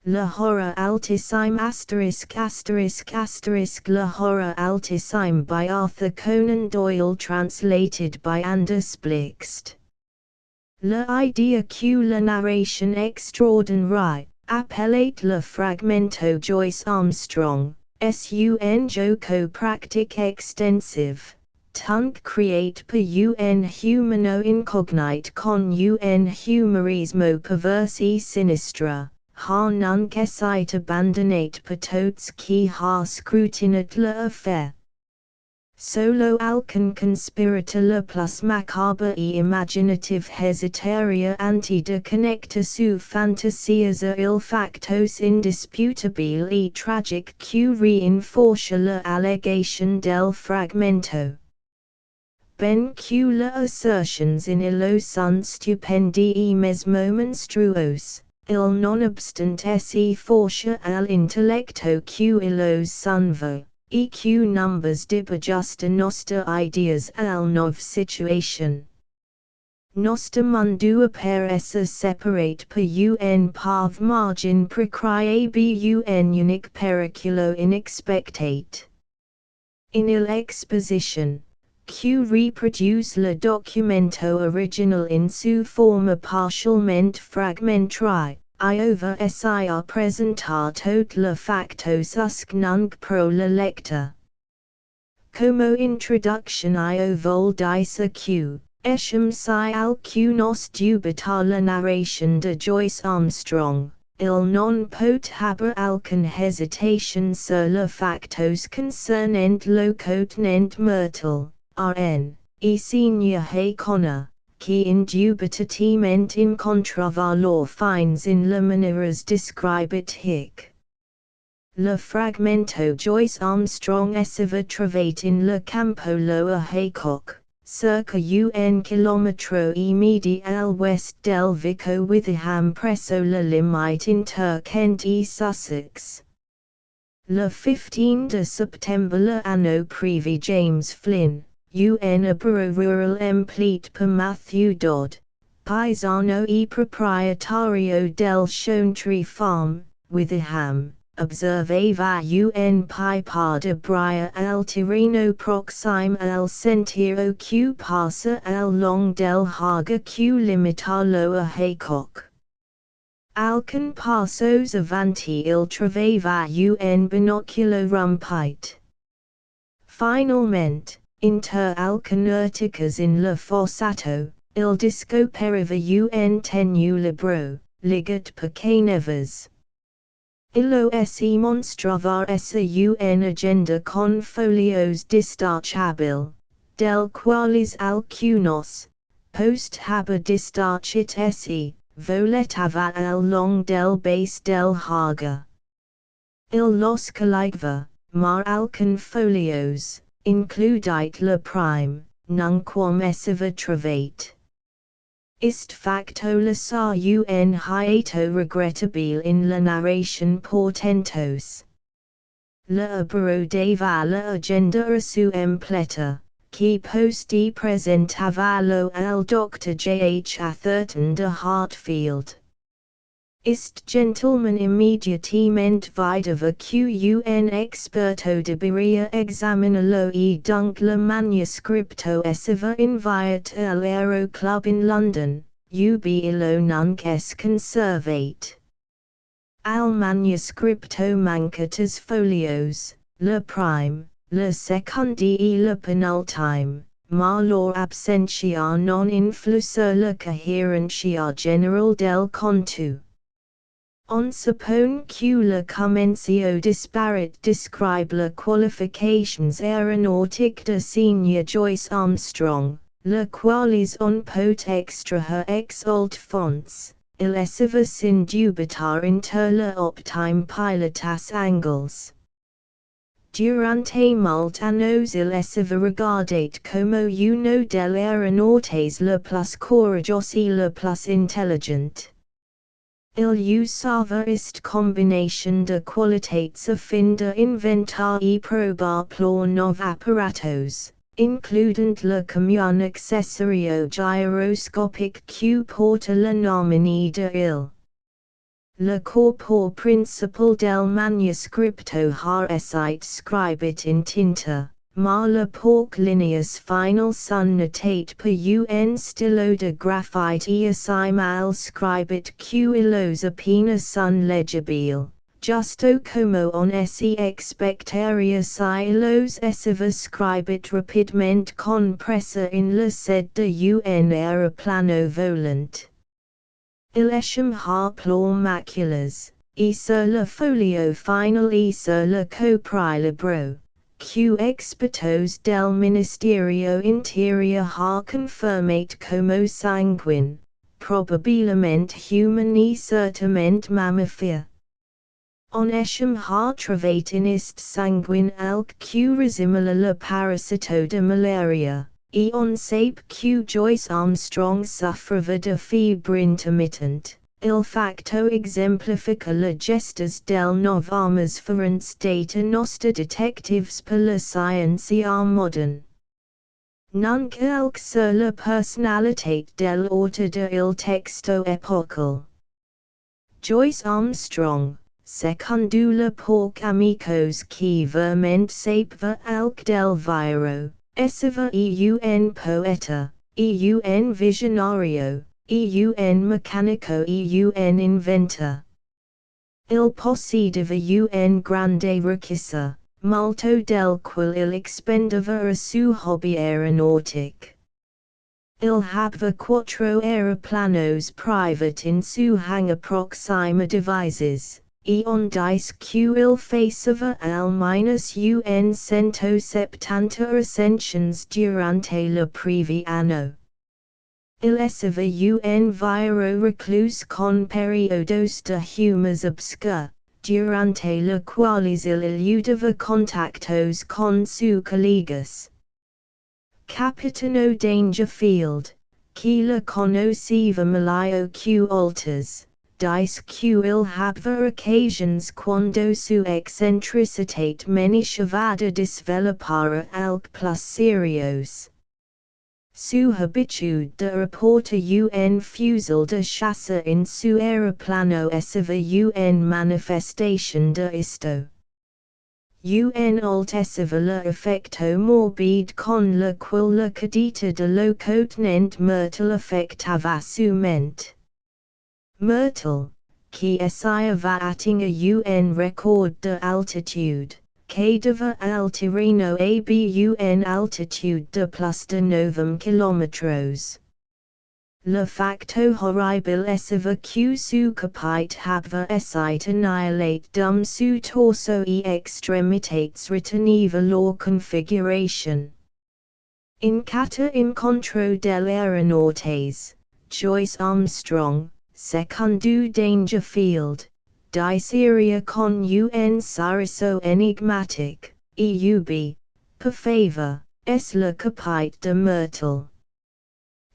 Le Horror Altissime **** Le Horror Altissime by Arthur Conan Doyle, translated by Anders Blixt. Le idea que la narration extraordinaire, appelate le fragmento Joyce Armstrong, sun joco pratique extensive, tunc create per un humano incognite con un humorismo perversi sinistra. Ha nunc esite abandonate per tots qui ha scrutinat le affaire. Solo alcun conspirator le plus macabre e imaginative hesitaria anti de connecta su fantasias a il factos indisputabile e tragic que reinforcia la allegation del fragmento. Ben que la assertions in illo sunt stupendi e mesmo monstruos. Il nonobstant se forcia all'intellecto que illos sunvo, e que numbers dib justa nostra ideas al nov situation. Nostra mundo apparessa separate per un path margin precrie un unique periculo inexpectate. In il exposition, que reproduce le documento original in su forma partialmente fragmentari, over sir presentar tot le factos usque nunc pro le lector. Como introduction vol dice que, esham si alcunos dubitar la narration de Joyce Armstrong, il non pot haber alcun hesitation sur le factos concernent lo cotenent myrtle. Rn. E senior hay connor, qui indubitatement in contravalor finds in le maneras describit hic. Le fragmento Joyce Armstrong esseva trovate in le campo loa Haycock, circa un kilometro e medi al west del vico Witherham presso la limite inter Kent e Sussex. Le 15 de Septembre l'anno privi James Flynn, un aburo rural empleat per Matthew Dodd, paesano e proprietario del Shonetree Farm, Witherham, observava un pipa de bria al Tirino proxime al sentiero que passa al long del haga que limita lo a Haycock. Alcun passos avanti il trovava un binoculo rumpite. Finalmente, inter alcun urticas in le fossato, il discoperiva un tenu libro, ligat per canevas. Illo se monstrava essa un agenda con folios distachabil, del qualis alcunos, post haber distachit se, voletava al long del base del haga. Il los caligva, mar alcun folios, includite le prime, nunquam esseva trovate. Ist facto la sa un hiato regrettabile in la narration portentos. La aburo deva la agenda a su empleta, qui posti presentava lo al Dr. J.H. Atherton de Hartfield. Ist gentleman immediatamente videva un experto de beria examinalo e dunc le manuscripto esseva inviat al Aero Club in London, ub illo nunc es conservate. Al manuscripto mancatas folios, le prime, le secondi e le penultime, ma lor absentia non influisur la coherentia general del contu. On suppone que la comencio disparate describe la qualifications aeronautic de senior Joyce Armstrong, la qualis on pot extraher ex alt fonts, il esseva sin dubitar inter la optime pilotas angles. Durante mult annos il esseva regardate como uno del aeronautes le plus courageux e le plus intelligent. Il usava ist combination de qualitates a fin de inventar e probar plur nov apparatos, includent le commun accessorio gyroscopic que porta la nomine de il. Le corpo principal del manuscripto har esite scribit in tinta, ma le porc lineus final sun notate per un stilo de graphite eassi mal scribit q illos apena sun legibile. Justo como on esse expectarius illos esseva scribit rapidmente con pressa in la sed de un aeroplano volant. Illescium har plor maculas, e sur la folio final e sur la coprilibro, q expertos del Ministerio Interior har confirmate como sanguine, probabilmente human e certamente mammifera. On esham har travate in ist sanguine alc q resimila la parasito de malaria, e on sape q Joyce Armstrong suffrava de febre intermittent, il facto exemplifica la gestas del novamas ferens data nostra detectives per la scientia modern. Nunc alc sur la personalitate del autor de il texto epochal. Joyce Armstrong, secundula porc amicos qui verment sapever alc del viro, esseva un poeta, un visionario, un mecanico un inventor. Il possedeva un grande riqueza, molto del qual il expendeva a su hobby aeronautic. Il habeva 4 aeroplanos private in su hangar proxima devises. On dice q il faceva al minus un 170 ascensions durante la previ anno. Il esseva un viro reclus con periodos de humus obscur, durante la qualis il eludeva contactos con su collegas. Capitano Dangerfield, qui la conoceva malio q alters. Dice q il habva occasions quando su eccentricitate meniscevada disvelopara alc plus serios. Su habitude de reporta un fusil de chasse in su aeroplano esseva un manifestation de isto. Un altesseva la effecto morbid con la qual la cadita de locotenent Myrtle affectava su mente. Myrtle, qui essayava attinga un record de altitude, cadeva al Tirreno ab un altitude de plus de 9 kilometros. Le facto horrible esseva q su capite habva essite annihilate dum su torso e extremitates reteneva lor configuration. In cata incontro del aeronautes, Joyce Armstrong, secundu Dangerfield, diceria con un sariso enigmatic, eub, per favor, es la capite de Myrtle.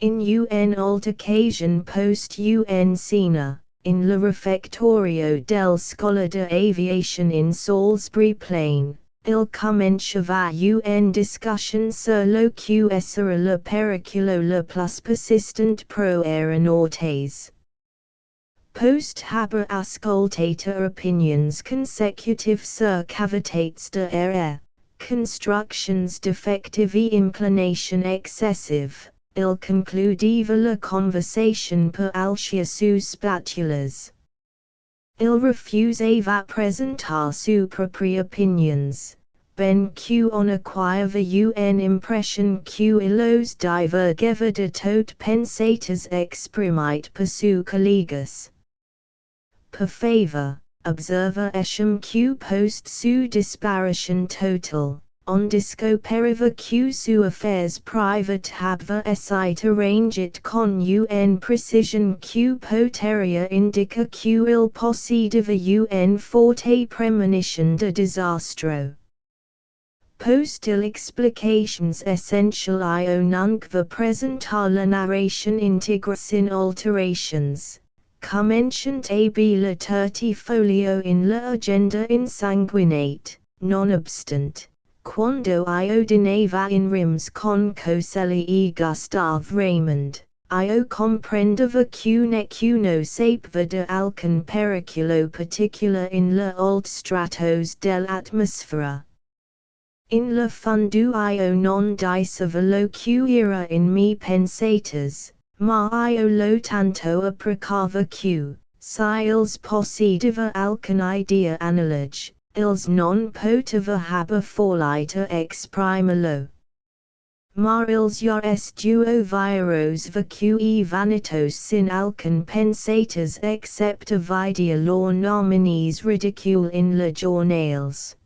In un altercation post un scena, in la refectorio del Schola de Aviation in Salisbury Plain, il comenciava un discussion sur lo que essera la periculo la plus persistent pro aeronautes. Post haber ascoltata opinions consecutive sur cavitates de air, constructions defective e inclination excessive, il concludeva la conversation per alcia sus spatulas. Il refusava presentar su propri opinions, ben q on acquireva un impression q illos divergeva de tot pensatas exprimite per su collegas. Per favor, observa esham q post su disparition total, on discoperiva q su affairs private habva essite arrangit con un precision q poteria indica q il possedeva un forte premonition de disastro. Post il explications essential io nunc va presentar la narration integra sin alterations. Commencent ab la 30 folio in la agenda insanguinate, non obstant, quando io dineva in rims con Coselli e Gustave Raymond, io comprendeva che nessuno sapeva de alcun pericolo particular in le old stratos dell'atmosfera. In le fondo io non diceva lo che era in me pensates, ma io lo tanto apprecava che, se ils possedeva alcun idea analogue, ils non poteva habere folita exprimerlo. Ma ils ja duo viros vacui vanitos sin alcun pensates excepte videa lor nominis ridicule in le journals.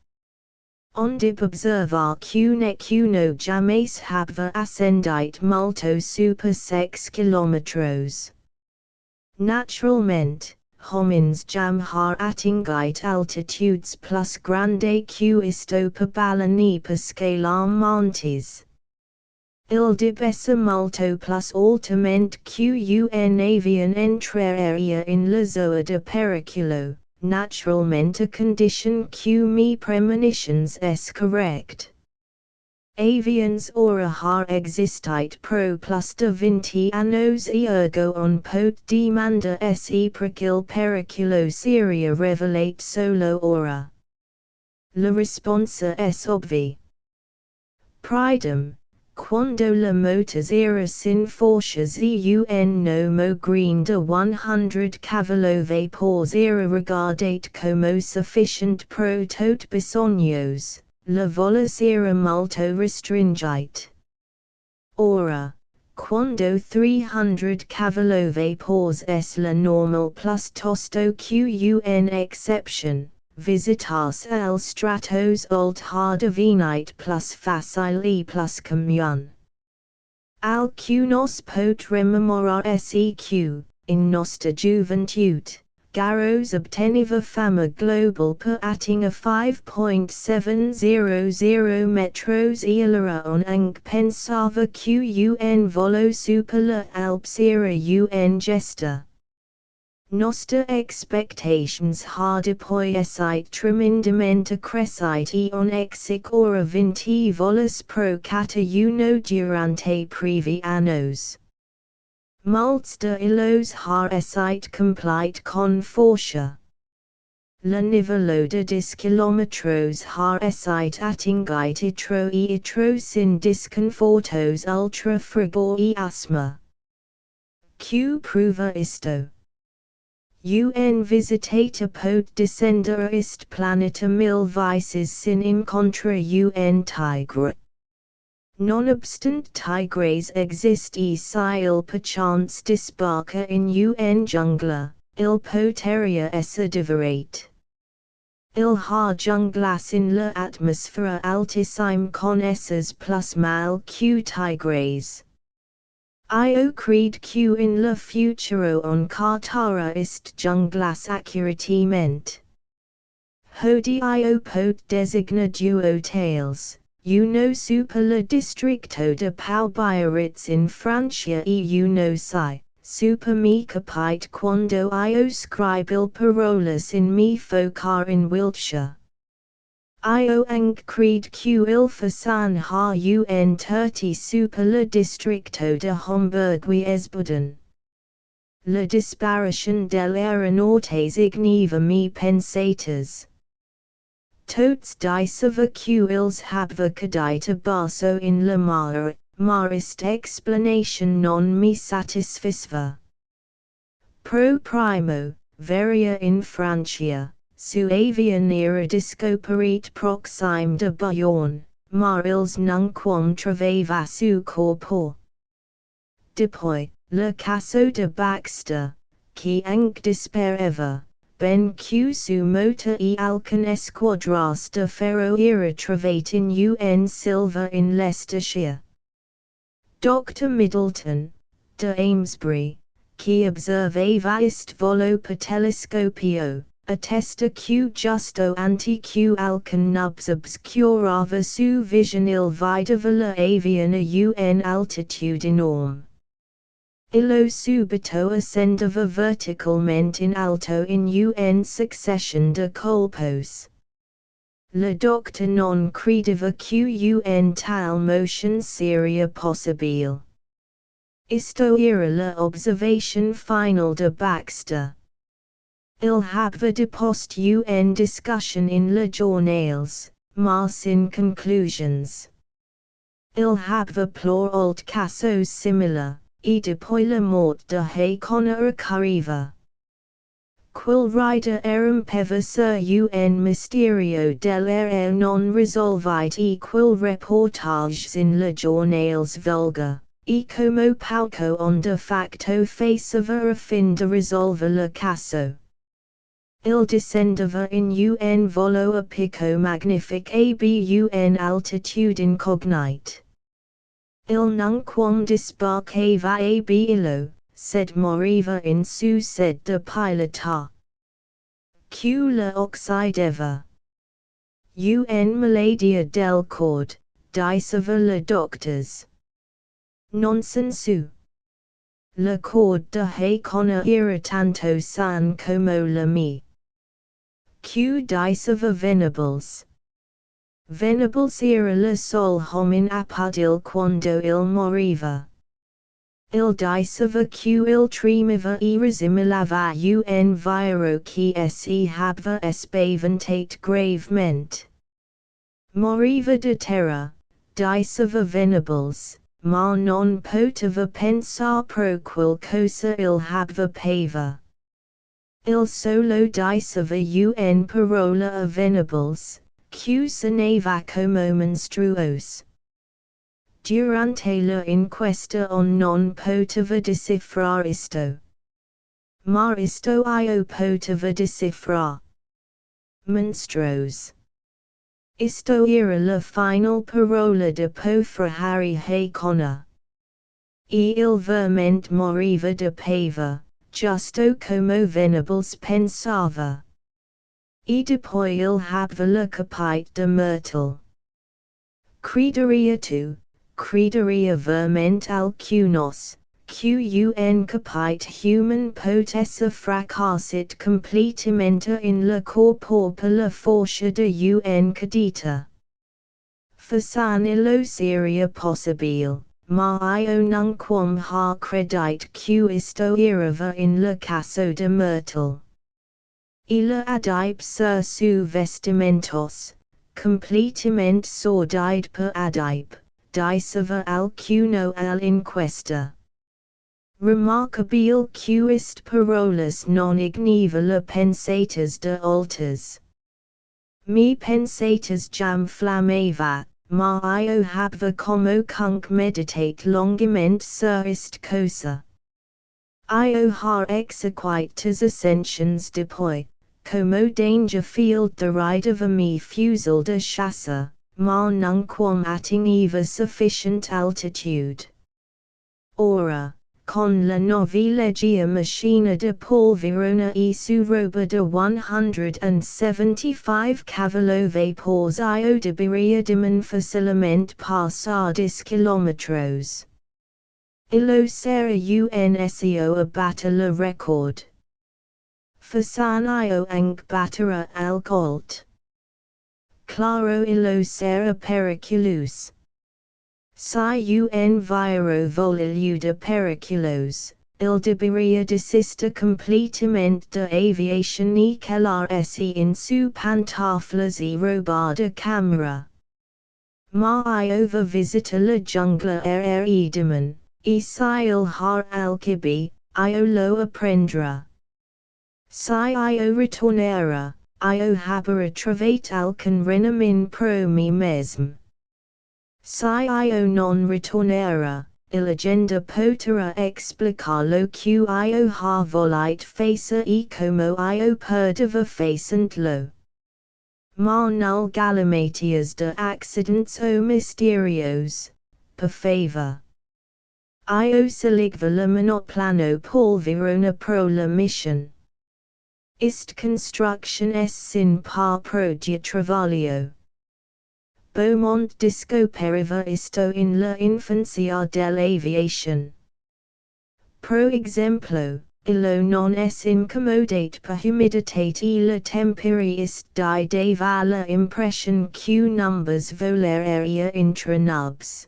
Ondip observar que necuno jamais habva ascendite multo super 6 kilometros. Naturalmente, homines jam har atingite altitudes plus grande que isto per balani per scalar montes. Il debesse multo plus altamente que un avion entraria in la zona de periculo. Naturalmente a condition que me premonitions es correct. Avians ora har existite pro plus de 20 annos ergo on pot demanda se precil periculo seria revelate solo ora. La responsa es obvi. Pridem, quando la motors era sin forcias un no green de 100 cavallo vapors era regardate como sufficient pro tot bisognos, la volas era multo restringite. Ora, quando 300 cavallo vapors es la normal plus tosto qun exception. Visitas el stratos alt har devenite plus facile plus commun. Alcunos pot rememorar seq, in nostra juventud, garos obteniva fama global per atting a 5.700 metros ilera on ang pensava qun volo super la Alps era un gesta. Nostra expectations har depoiesite tremendamente crescite on exic ora 20 volas pro cata uno durante previ annos. Mults de illos har esite complete con fortia. La nivelo de 10 kilometros har esite atingite itro sin disconfortos ultra frigor e asthma. Q pruva isto. Un visitator pot descender ist planeta mil vices sin encontra un tigre. Non-obstant tigres exist si il perchance disbarca in un jungla, il poteria essa diverate. Il har junglas in la atmosfera altissime con essas plus mal que tigres. Io creed que in la futuro on cartara ist junglas accuratemente. Hodi io pot designa duo tales, uno super la districto de Pau Biarritz in Francia e uno super me capite quando io scribil parolas in me focar in Wiltshire. Io ang creed que il fasan ha un 30 super la districto de Homburg Esbuden. La disparition del aeronautes igneva me pensatas. Tots diceva que ils habva cadita basso in la mare, marist explanation non me satisfisva. Pro primo, veria in Francia. Su avian era discoperite proxime de Bayonne, mar ils nunquam troveva su corpo. Depoi, le caso de Baxter, qui ang dispereva, ben que su motor e alcun esquadras de ferro era trovate in un silver in Leicestershire. Dr. Middleton, de Amesbury, qui observava ist volo per telescopio, attesta que justo ante que alcun nubs obscurava su vision il videva la avian a un altitude enorme. Illo subito ascendeva verticalmente in alto in un succession de colpos. La doctor non credeva que un tal motion seria possibile. Isto era la observation final de Baxter. Il habva de post un discussion in le journals, mas in conclusions. Il habva plor alt casos similar, e depois la mort de Connor recurriva. Quil rida eram peva sur un mysterio del non resolvite e quil reportages in le journals vulgar, e como pauco on de facto faceva a fin de resolver le caso. Il descendeva in un volo a pico magnific ab un altitude incognite. Il nunquam disbarcava ab illo, sed moriva in su sed de pilota. Q la occideva. Un maladia del cord, diceva la doctors. Nonsensu. La cord de Connor era tanto san como la mi. Q diceva venables. Venables era la sol homin apudil quando il moriva. Il diceva Q il tremiva e resimilava un viro qui se habva espaventate gravement. Moriva de terra, diceva venables, ma non poteva pensar pro quil cosa il habva pava. Il solo diceva un parola a venables, Q sonava como monstruos. Durante la inquesta on non poteva decifrar isto. Ma isto io poteva decifrar. Monstros. Isto era la final parola de fra Harry Connor. E il vermente moriva de pava, justo como venables pensava. E depois il habva la capite de myrtle. Crederia tu, crederia vermente alcunos, qun capite human potessa fracassit completamente in la corpor per la força de un cadita. Fasan illo seria possibile, ma io nunquam ha credite q isto erava in la caso de myrtle. Illa adipe sur su vestimentos, completamente sordide per adipe, diceva alcuno al inquesta. Remarkabile quist parolas non igneva la pensatas de altas. Mi pensatas jam flammava, ma io habva como cunc meditate longiment sur ist cosa. Io har exequitas ascensions depois, como danger field derideva mi fusel de chasse, ma nunquam attingeva sufficient altitude. Ora, con la novilegia machina de polverona e su roba de 175 cavallo vapors io deberia dimen facilmente passar 10 kilometros. Illo sera unseo a batter la record. Fasan io ang battera al colt. Claro illo sera periculus. Si un viro volilu de periculos, il deberia desista completamente de aviation e quedarse in su pantaflas e robar de camera. Ma io va visita la jungla diman, e si il har alkibi, io lo apprendra. Si io ritornera, io habera trovate alcun renamin pro me mesm. Si io non ritornera, il agenda potera explicar lo que io ha volite face e como io perdeva facent lo. Ma null galimatias de accidents o mysterios, per favor. Io seligva la monoplano polverona pro la mission. Ist construction es sin par pro dia travalio. Beaumont discoperiva isto in la infancia dell'aviation. Pro exemplo, illo non es incommodate per humiditate e la temperi ist die dava la impression q numbers voleraria intra nubs.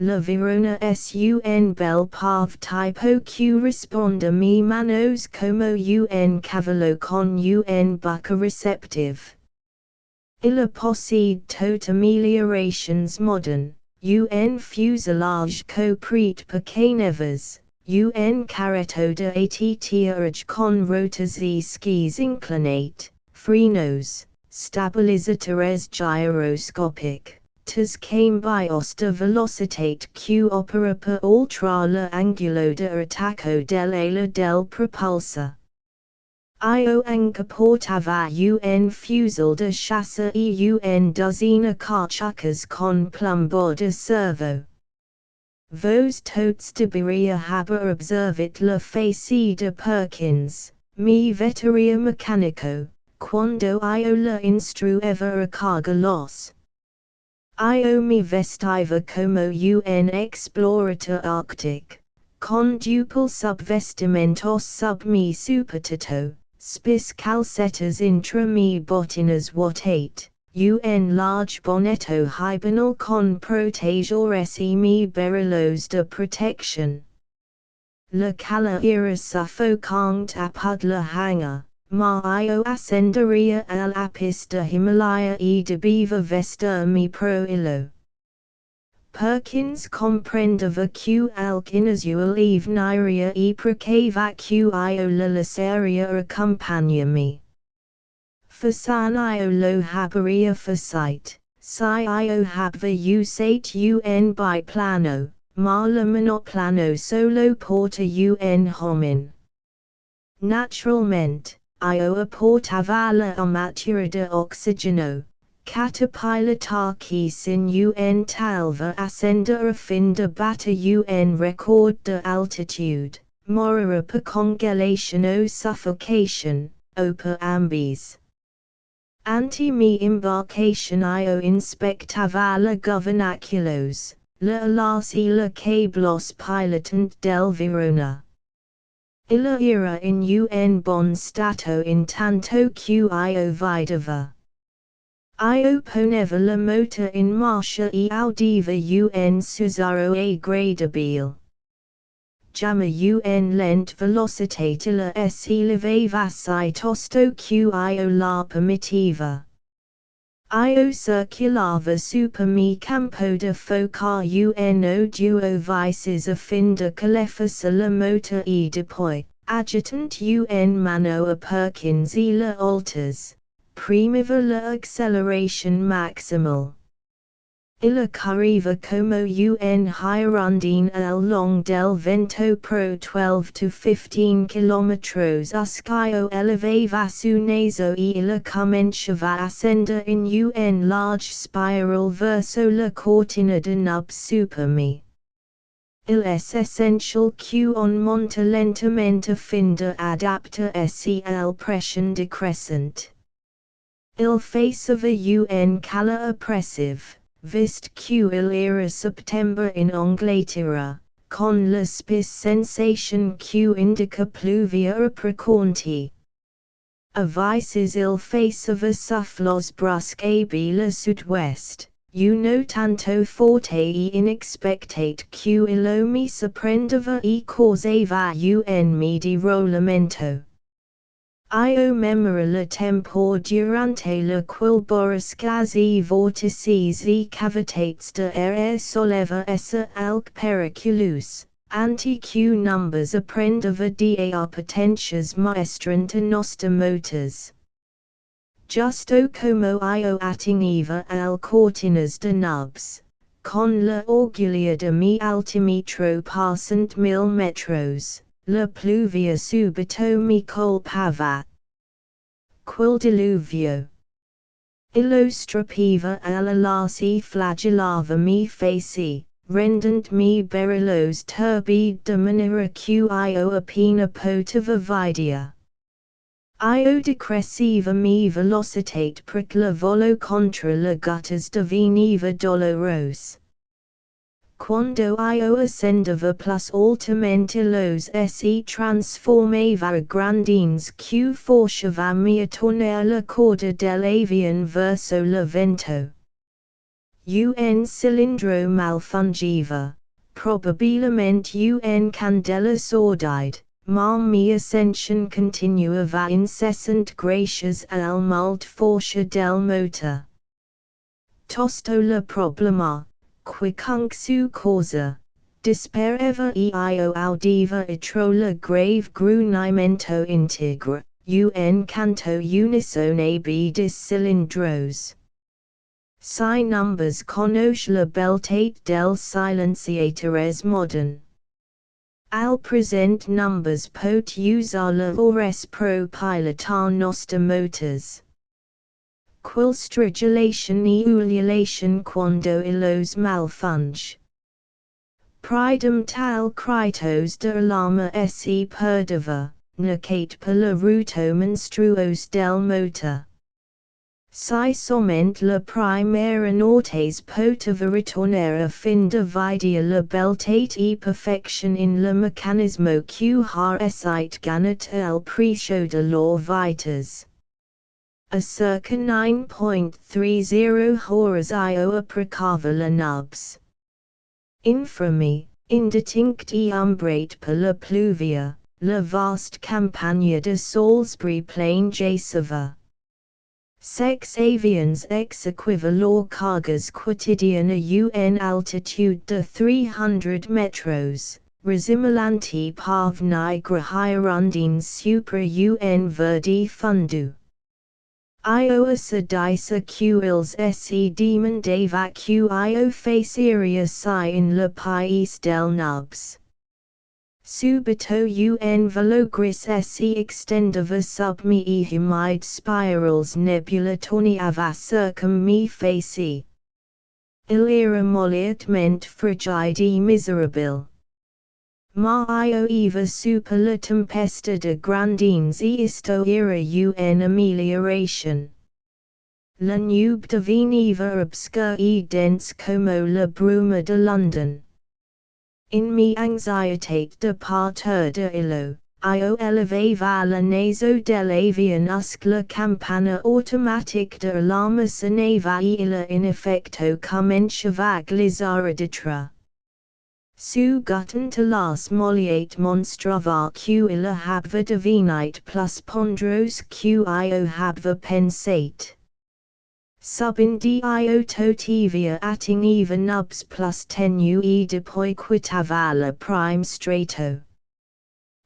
La Verona sun bel pav typo q responda mi manos como un cavallo con un bucca receptive. Illa possede tot ameliorations modern, un fuselage coprete pequeñas, un carreto de attierage con rotas y skis inclinate, frenos, stabilizadores gyroscopic. Tas cambios de velocitate q opera per ultra la angulo de ataco del ala del propulsor. Io portava un fusil de chasse e un dozena cartuchas con plumbo de servo. Vos tots deberia haber observit la face de Perkins, mi veteria mecanico, quando io la instrueva a cargalos. Io mi vestiva como un explorator arctic, con duple subvestimentos sub mi supertito, spis calcetas intra mi botinas watate, un large bonetto hibernal con protejores y mi berilos de protección. La cala era sufocante apud la hangar. Ma io ascenderia al apis de Himalaya e debeva vestir mi pro illo. Perkins comprendeva q alc inusual e veniria e precava q io la laceria accompagnami. Fasan io lo haberia facite, si io habva usate un biplano, ma la monoplano solo porta un homin. Naturalmente, io portava la armatura de oxigeno, catapiltar sin un talva ascender a fin de batter un record de altitude, morire per congelation o suffocation, o per ambis. Ante mi embarcation io inspectava la governaculos, la alas y la cablos pilotant del Verona. Illa era in un bon stato in tanto io videva. Io poneva la motor in marcia e audiva un sussurro agradabile. Jamma un lent velocitate illa si levava assai tosto io la permittiva. Io circulava super mi campo de focar uno duo vices a fin de calefa la motor e depoi, adjutant un mano a Perkins e la alters, primeva la acceleration maximal. Illa cariva como un hirondine al long del vento pro 12 to 15 kilometros uscio elevava su naso e illa comenciava ascender in un large spiral verso la cortina de nub super me. Il es essential que on monta lentamente fin de adapta si al pression decrescent. Il faceva un cala oppressive. Vist que il era September in Anglaterra, con la spis sensation que indica pluvia apricornti. A vices il faceva sufflos brusque ab la sud-west, uno tanto forte e inexpectate que illo mi sorprendeva e causava un mi di rolamento. Io memora la tempor durante la qual borrascas e vortices e cavitates de air soleva essa alc periculus, anti q numbers aprendeva da potentias maestranta nosta motors. Justo como io attingeva al cortinas de nubs, con la orgullia de mi altimetro passant 1000 metros. La pluvia subito mi colpava. Quel diluvio. Illo strapiva alla las e flagellava mi face, rendant mi berilos turbid de manera io appena poteva videa. Io decresciva mi velocitate pric la volo contra la guttas diveniva doloros. Quando io ascendeva plus altamente los se transformava grandines q forceva mi a tornare la corda dell'avion verso la vento. un cilindro malfungiva, probabilmente un candela sordide, ma mi ascension continua va incessant gracias al molt força del motor. Tosto la problema, quicunque su causa, dispereva io audiva itro la grave grunimento integra, un canto unisone b dis cilindros. Si numbers conosce la beltate del silenciatores modern. Al present numbers pot usar la ores pro pilotar nostra motors. Quil stridulation e ululation quando illos malfunge. Pridem tal critos de alarma se perdeva, necate per la ruto monstruos del motor. Si soment la primera notes poteva ritornare a fin de vidia la beltate e perfection in la mecanismo q har esite ganat el precio de lor vitas. A circa 9.30 horas io apprecava la nubs. Inframi, indistinct e umbrate per la pluvia, la vast campagna de Salisbury Plain jaceva. Sex avians exequiva lor cargas quotidiana un altitude de 300 metros, resimilanti parvni grahirundines supra un verdi fundu. Io sedisa quils se demandava io faceria si in la país del nubs. Subito un velogris se extendeva sub me e humide spirals nebula torniava circum me face. Il era molliatmente frigide e miserabile. Ma io eva super la tempesta de grandines e isto era un amelioration. La nube diveniva obscura e dense como la bruma de London. In mi anxietate de partir de illo, io elevava la naso dell'avian usque la campana automatic de alarma sonava e illa in effecto comenciava glizzare ditra. Su guttent las molliate monstrava q illa habva divinite plus pondros q io habva pensate. Sub in dio totivia atting eva nubs plus tenu e depoi quitava la prime strato.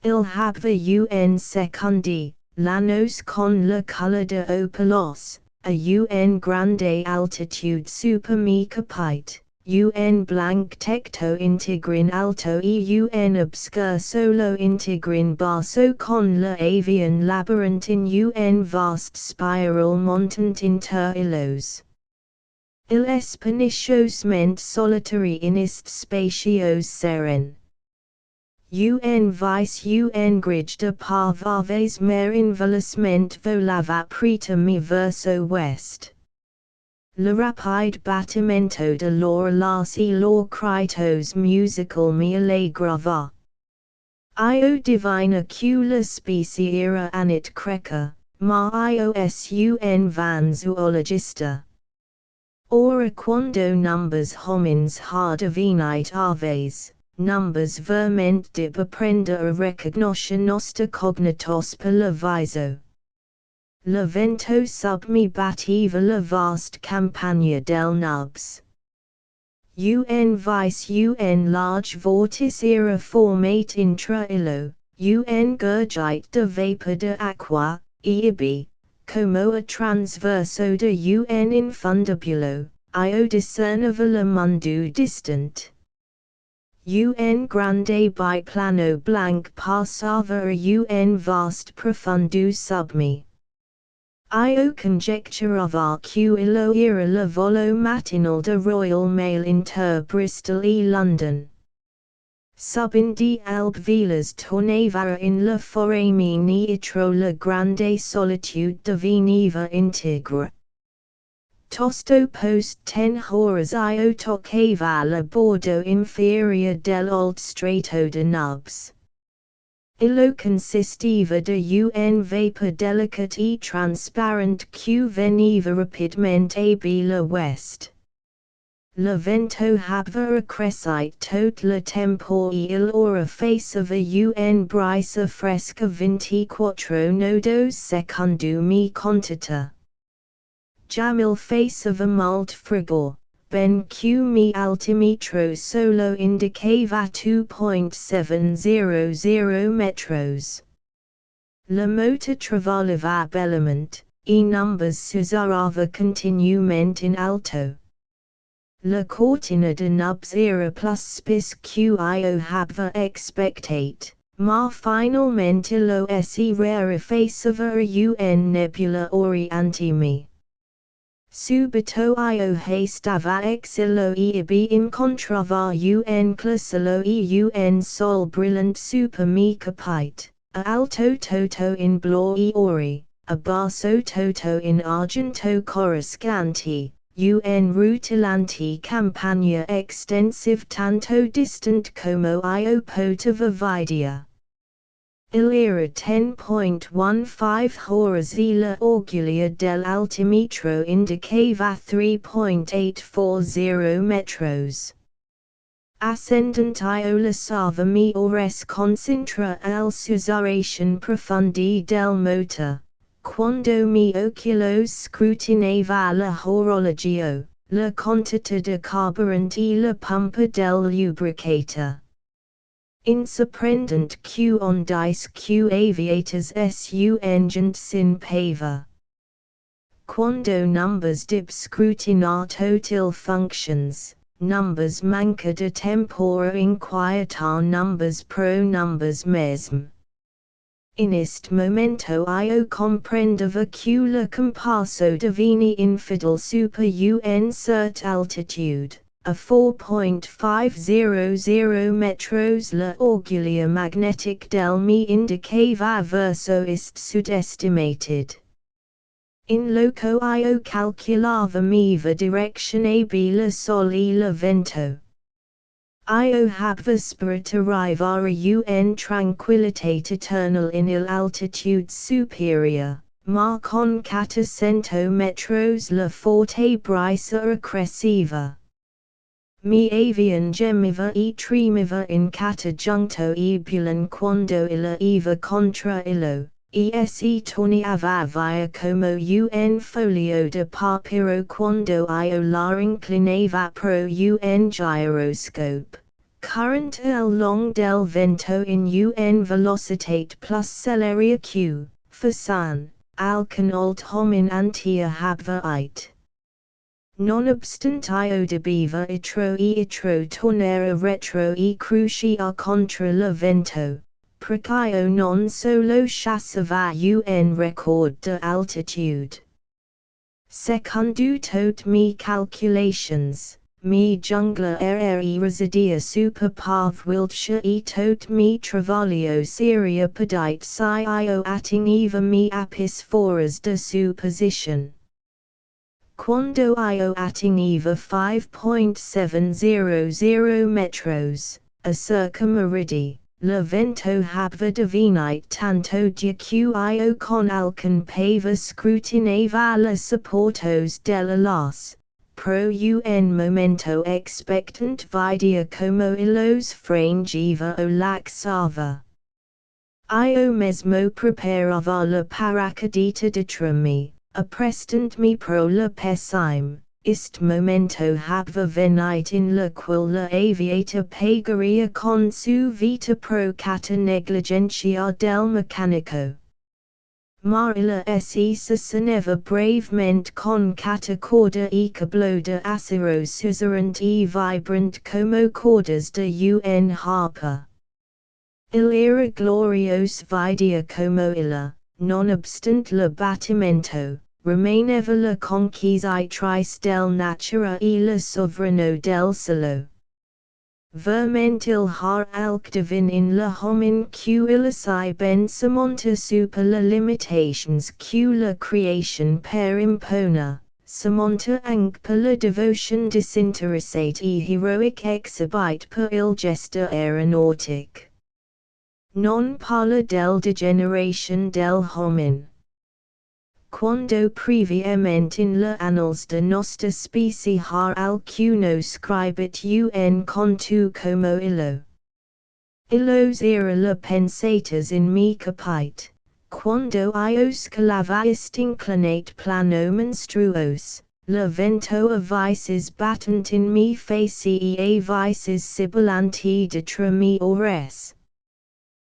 Il habva un secundi, lanos con la color de opalos, a un grande altitude super mi capite. Un blank tecto integrin alto e un obscur solo integrin basso con la avian labyrinth in un vast spiral montant inter illos. Il esperniciosmente solitary in ist spatios seren. Un vice un grid de parvaves mer invelocemente volava preta mi verso west. Le rapide battimento de lor las e lor critos musical mi allegrava. Io divina q la speciera anit creca, ma io sun van zoologista. Ora quando numbers homins har divinite aves, numbers verment dib apprenda a recognosce nostra cognitos per la viso. La vento sub mi battiva la vast campagna del nubs. Un vice un large vortice era formate intra illo, un gurgite de vapor de aqua, ibi, como a transverso de un infundibulo, io discerneva la mundo distant. Un grande biplano blanc passava a un vast profundo sub me. Io conjecturava q illo era la volo matinal de Royal Mail inter Bristol e London. Sub in di alb velas tornava in la foramine itro la grande solitude diveniva integra. Tosto post 10 horas io toccava la bordo inferior del old strato de nubs. Illo consistiva de un vapor delicate e transparent q veniva rapidmente ab la west. Le vento habva accrescite tot la tempor il ora face of a un brisa fresca 24 nodos secundumi contita. Jamil face of a mult frigor, ben q mi altimetro solo indicava 2.700 metros. La mota travaliva bellament, e numbers susarava continuement in alto. La cortina de nubs era plus spis quio habva expectate, ma finalmente lo esse rara faceva un nebula orientimi. Subito io hastava exilo ibi incontrava un clasilo un sol brillant super mi capite, a alto toto in blau e ori, a basso toto in argento coruscanti. Un rutilanti campagna extensive tanto distant como io poteva videa. Il era 10.15 horas e la orgullia dell'altimetro indicava 3.840 metros. Ascendant io lasciava mi ores concentra al susurration profondi del motor. Quando mi oculos scrutinava la horologio, la quantità de carburant e la pumpa del lubricator. Insuprendent q ondice q aviators su engent sin pava. Quando numbers dip scrutinar total functions, numbers manca de tempora inquietar numbers pro numbers mesm. In est momento io comprendeva que la compasso divini infidel super un cert altitude, a 4.500 metros la orgullia magnetic del mi indicava verso est sudestimated. In loco io calculava miva directione b la sol e la vento. Io habva spirit arrivare un tranquillitate eternal in il altitude superior, ma con 400 metros la forte brisa accresciva. Mi avian gemiva e tremiva in catagiunto ebulan quando illa eva contra illo, esse torniava via como un folio de papiro quando io la inclinava pro un gyroscope. Current el long del vento in un velocitate plus celeria q, fasan, alcan alt homin antia habva it. Nonobstant io debeva itro tornera retro e crucia contra la vento, precio non solo chassava un record de altitude. Secondo tot mi calculations, mi jungla e residia super path Wiltshire e tot mi travalio seria pedite si io attingeva mi apis foras de supposition. Quando io attingeva 5.700 metros, a circa meridi, la vento habva divinite tanto de io con alcan pava scrutinava la supportos della las, pro un momento expectant videa como illos frangeva o laxava. Io mesmo preparava la paracadita de tremi. Apprestant mi pro la pessime, ist momento habva venite in la qual la aviator pagaria con su vita pro cata negligentia del meccanico. Ma illa se sosteneva bravement con cata corda e cablo de acero susurrant e vibrant como cordas de un harpa. Il era glorios videa como illa, nonobstant la battimento, remaineva la conquisitrice del natura e la sovrano del solo. Verment il har alc divin in la homin q illici ben surmonta super la limitations q la creation per impona, surmonta anc per la devotion disinteressate e heroic exhibite per il gesta aeronautic. Non parla del degeneration del homin. quando previamente in le annals de nostra specie har alcuno scribit un contu como illo. Illos era le pensatas in me capite, quando io scalava inclinate plano monstruos, le vento a vices battant in me facie a vices sibilanti detra me ores.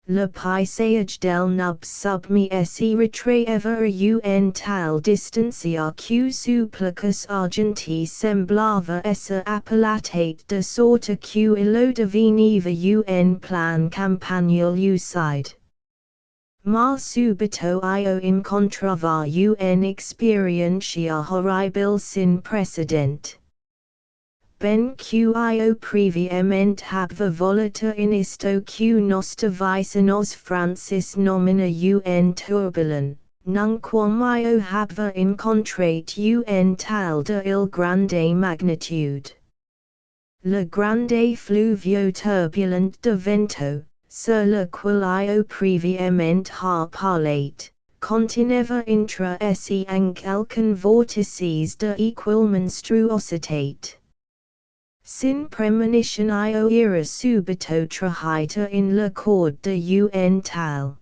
Le paesage del nub sub me si retraeva un tal distancia q supplicus argenti semblava essa appellatate de sorta q illo diveniva un plan campagnol uside. Ma subito io incontrava un experientia horribil sin precedent. Ben quio previamente habva voluta in isto q nosta vice nos Francis nomina un turbulen, nunquam io habva incontrate un tal de il grande magnitude. Le grande fluvio turbulent de vento, sur le qual io previamente har parlate, conteneva intra esse ancelcun vortices de equal monstruositate. Sin premonition io era subito trahita in le cord de un tal.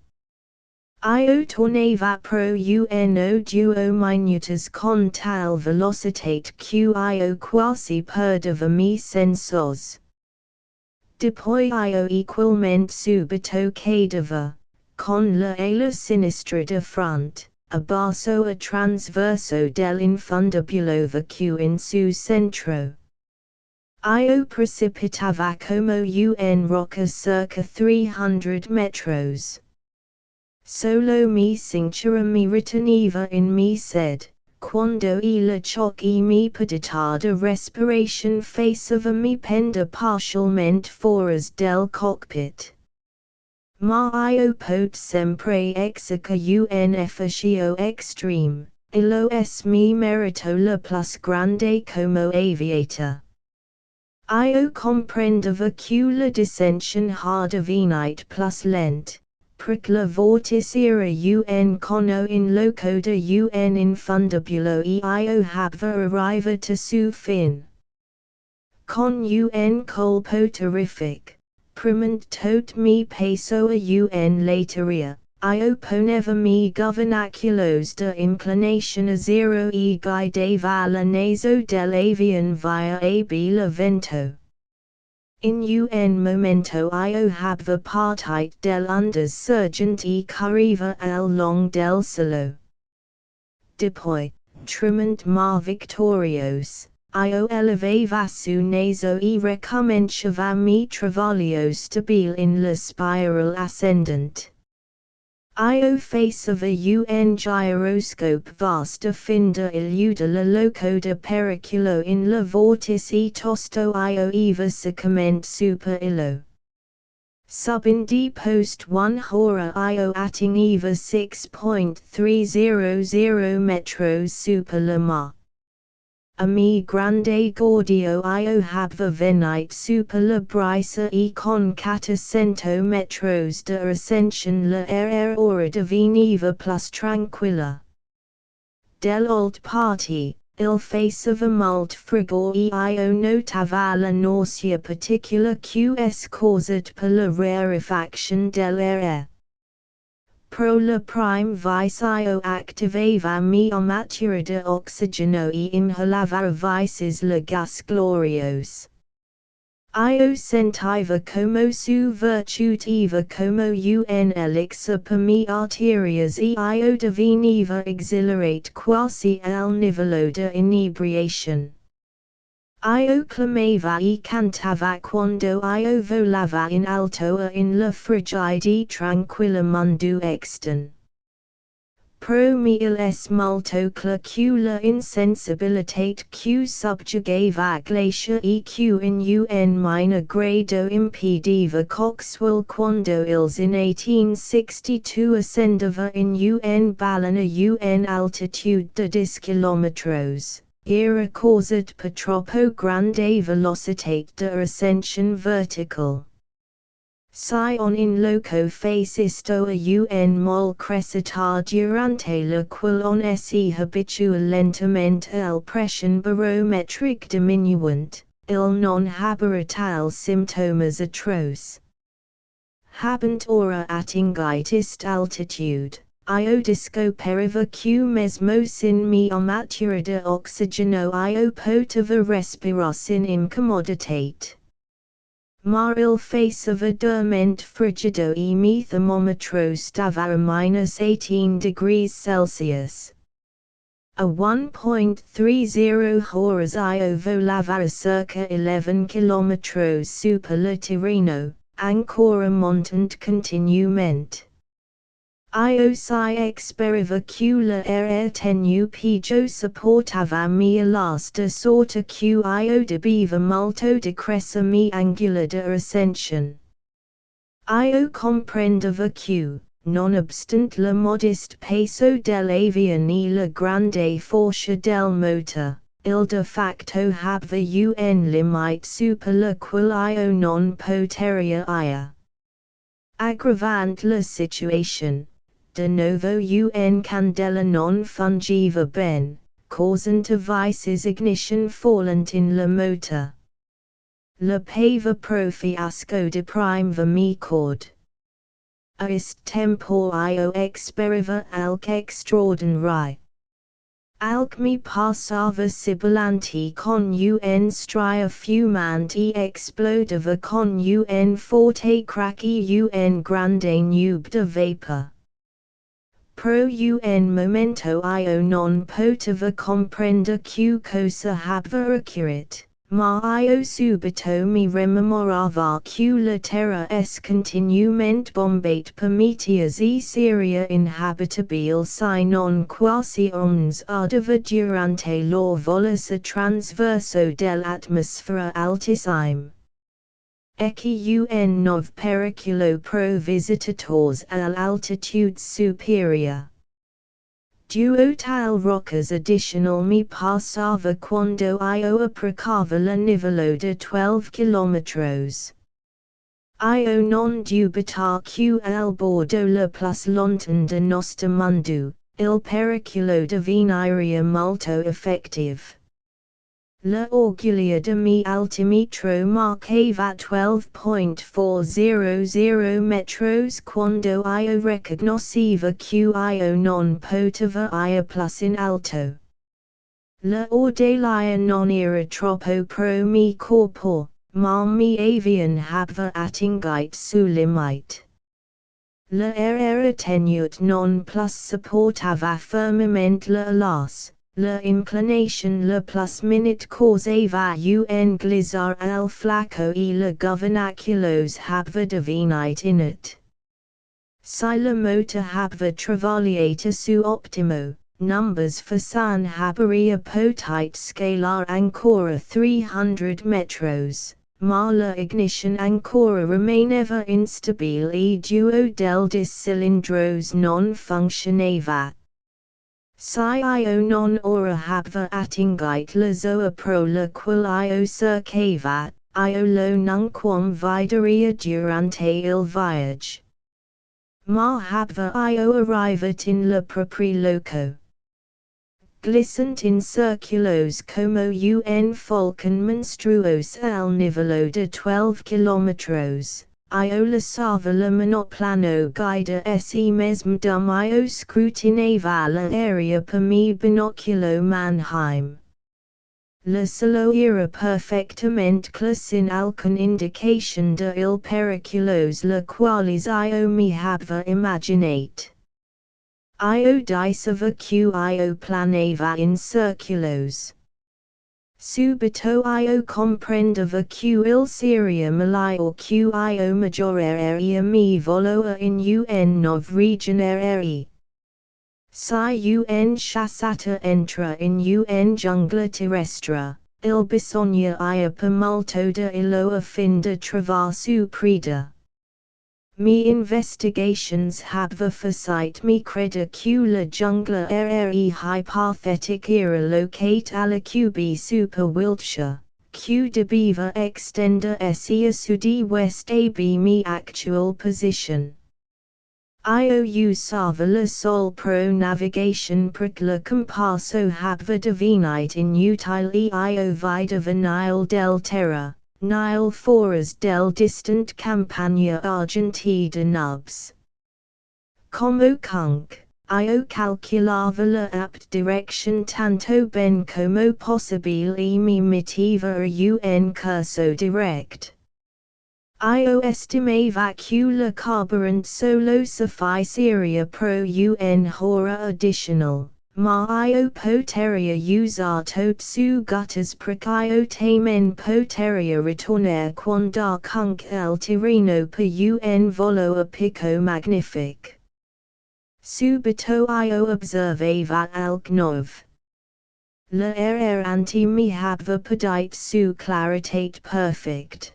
Io tornava pro uno duo minutas con tal velocitate quio quasi perdeva me sensos. Depoi io equalmente subito cadeva, con la ala sinistra de front, a basso a transverso dell'infundabulo vacu in su centro. Io precipitava como un rocca circa 300 metros. Solo mi cintura mi riteneva in me sed, quando il choc e mi pedita de respiration faceva mi penda partialmente foras del cockpit. Ma io pot sempre execa un efficio extreme, illo es mi merito la plus grande como aviator. Io comprendeva que la dissension har devenit plus lent, pric la vortis era un cono in loco de un infundabulo e io habva arrivata su fin. Con un colpo terrific, primant tot me peso a un lateria, io poneva me governaculos de inclination a zero e guidava la naso dell'avion via ab la vento. In un momento io habva partite dell'ondas surgent e curriva al long del solo. Depoi, tremant ma victorios, io elevava su naso e recomenciava mi travaglio stabile in la spiral ascendant. Io faceva un gyroscope vasta fin de illuda la loco de periculo in la vortis e tosto io eva secamente super illo. Sub indi post 1 hora io attingeva 6.300 metros super la mar. A mi grande gaudio io habva venite super la brisa e con 400 metros de ascension la ora diveniva plus tranquilla. Del old party, il faceva molt frigor e io notava la nausea particular qs causat per la rarefaction dell'air. Pro la prime vice io activava mi armatura de oxigeno e inhalava vices la gas glorios. Io sentiva como su virtutiva como un elixir per mi arterias e io diveniva exhilarate quasi al nivelo de inebriation. Io clamava e cantava quando io volava in alto in la frigide tranquilla mundo exten. Pro me il es multo clacula insensibilitate q subjugava glacia e q in un minor grado impediva coxwell quando ils in 1862 ascendava in un balena un altitude de 10 kilometros. Era causat per troppo grande velocitate de ascension vertical. Sion in loco facisto a un mol crescitar durante la quilon se habitual lentamente el pression barometric diminuant, il non haberatal symptomas atroce. Habent ora attingit ist altitude. Io disco periva q mesmosin me amaturida oxygeno io potava respirosin incommoditate. Mar il face of a dorment frigido e me thermometro stavara -18 degrees Celsius. A 1.30 horas io volavara circa 11 kilometros super la Tirreno, ancora montant continuamente. Io si experiva q la tenu pigio supportava mia lasta sorta q io debiva molto decressa mi angula de ascension. Io comprendeva q, nonobstant la modest peso dell'avion e la grande forza del motor, il de facto habva un limite super la qual io non poteria ia. Aggravant la situation. De novo un candela non fungiva ben, causant a vices ignition fallant in la motor. La pava profiasco de primeva mi cord. A ist tempor io experiva alc extraordinari. Alc mi passava sibilanti con un stria fumanti explodeva con un forte cracky un grande nube de vapor. Pro un momento io non poteva comprender q cosa habva occurrit, ma io subito mi rememorava q la terra es continuamente bombate per meteors e seria inhabitabile si non quasi omnes ardeva durante lor volas a transverso dell'atmosfera altissime. Ecce un nov periculo pro visitators all'altitude superior. Duo tal rocas additional mi passava quando io apprecava la nivelo de 12 kilometros. Io non dubitar q al bordo la plus lontan de nostro mundo, il periculo divinaria molto effective. La orgullia de mi altimetro marcava 12.400 metros quando io recognosceva q io non poteva ia plus in alto. La ordalia non era troppo pro mi corpo, ma mi avian habva attingit su limite. La era tenuit non plus supportava firmament la alas. La inclination la plus minute causava un glizzar al flaco e la governaculos habva divinite init. Si la motor habva travagliata su optimo, numbers for san haberia potite scalar ancora 300 metros, ma la ignition ancora rimaneva instabile e duo del dis cilindros non funzionava. Si io non ora habva attingit la zoa pro la qual io cercava, io lo nunquam videria durante il viage. Ma habva io arrivat in la propri loco. Glissant in circulos como un falcon monstruos al nivelo de 12 kilometros. Io lasciava la monoplano guida se mesm dum io scrutinava la area per mi binoculo Mannheim. La solo era perfectamente clas in alcun indication de il periculos la qualis io mi habva imaginate. Io diceva q io planava in circulos. Subito io comprendeva q il seria malio q io maggioreria mi voloa in un nov regionere. Si un chassata entra in un jungla terrestre, il bisogna ia per molto de illoa fin de travar su preda. Mi investigations habva facite mi creda q la jungla RRE hypothetic era locate alla QB super Wiltshire, Q de beaver extender se sudi west ab mi actual position. IOU savala sol pro navigation pritla compasso habva divinite in utile io vida venile del terra, nile foras del distant campagna argenti de nubs. Como cunc, io calculava la apt direction tanto ben como possibile e mi mitiva un curso direct. Io estimava que la carburant solo sufficeria pro un hora additional, ma io poteria usar tot su guttas pracio tamen poteria ritornar quando cunc el tirino per un volo a pico magnific. Subito io observava alc nov. La anti mi habva pedite su claritate perfect.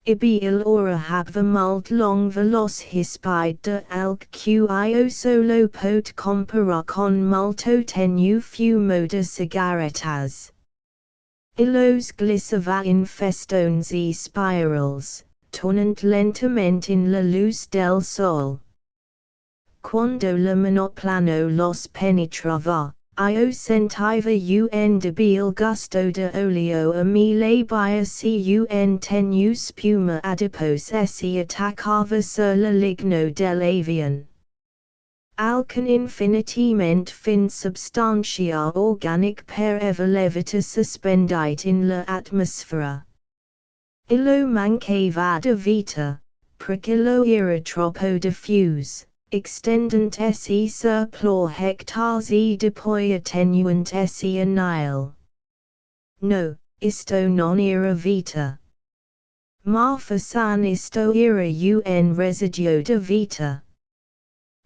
Ibi il ora habva mult long veloc hispide de alc qio solo pot compara con multo tenu fumo de cigarettas. Illos glissava in festones e spirals, tornant lentamente in la luz del sol. Quando la monoplano los penetrava, io sentiva un debil gusto de olio a mi labia un tenu spuma adipos si attaccava sur la ligno dell'avion. Alcun infinitamente fin substantia organic per eva levita suspendite in la atmosfera. Illo mancava de vita, perchillo era troppo diffuse. Extendant se surplor hectares e depoi attenuant se annihil. No, isto non era vita. Ma fasan isto era un residuo de vita.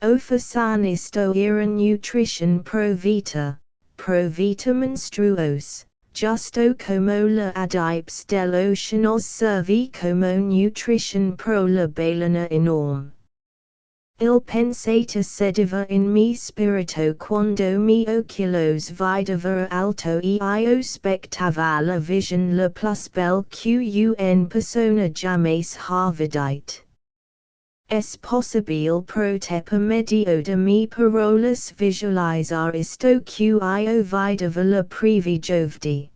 O fasan isto era nutrition pro vita monstruos, justo como la adipes del oceanos servi como nutrition pro la balena enorme. Il pensata sediva in mi spirito quando mi oculos videva alto e io spectava la vision la plus belle qu'un persona jamais harvidite. Es possibile pro tepa medio de mi parolas visualizar isto qu'io videva la privi jovdi.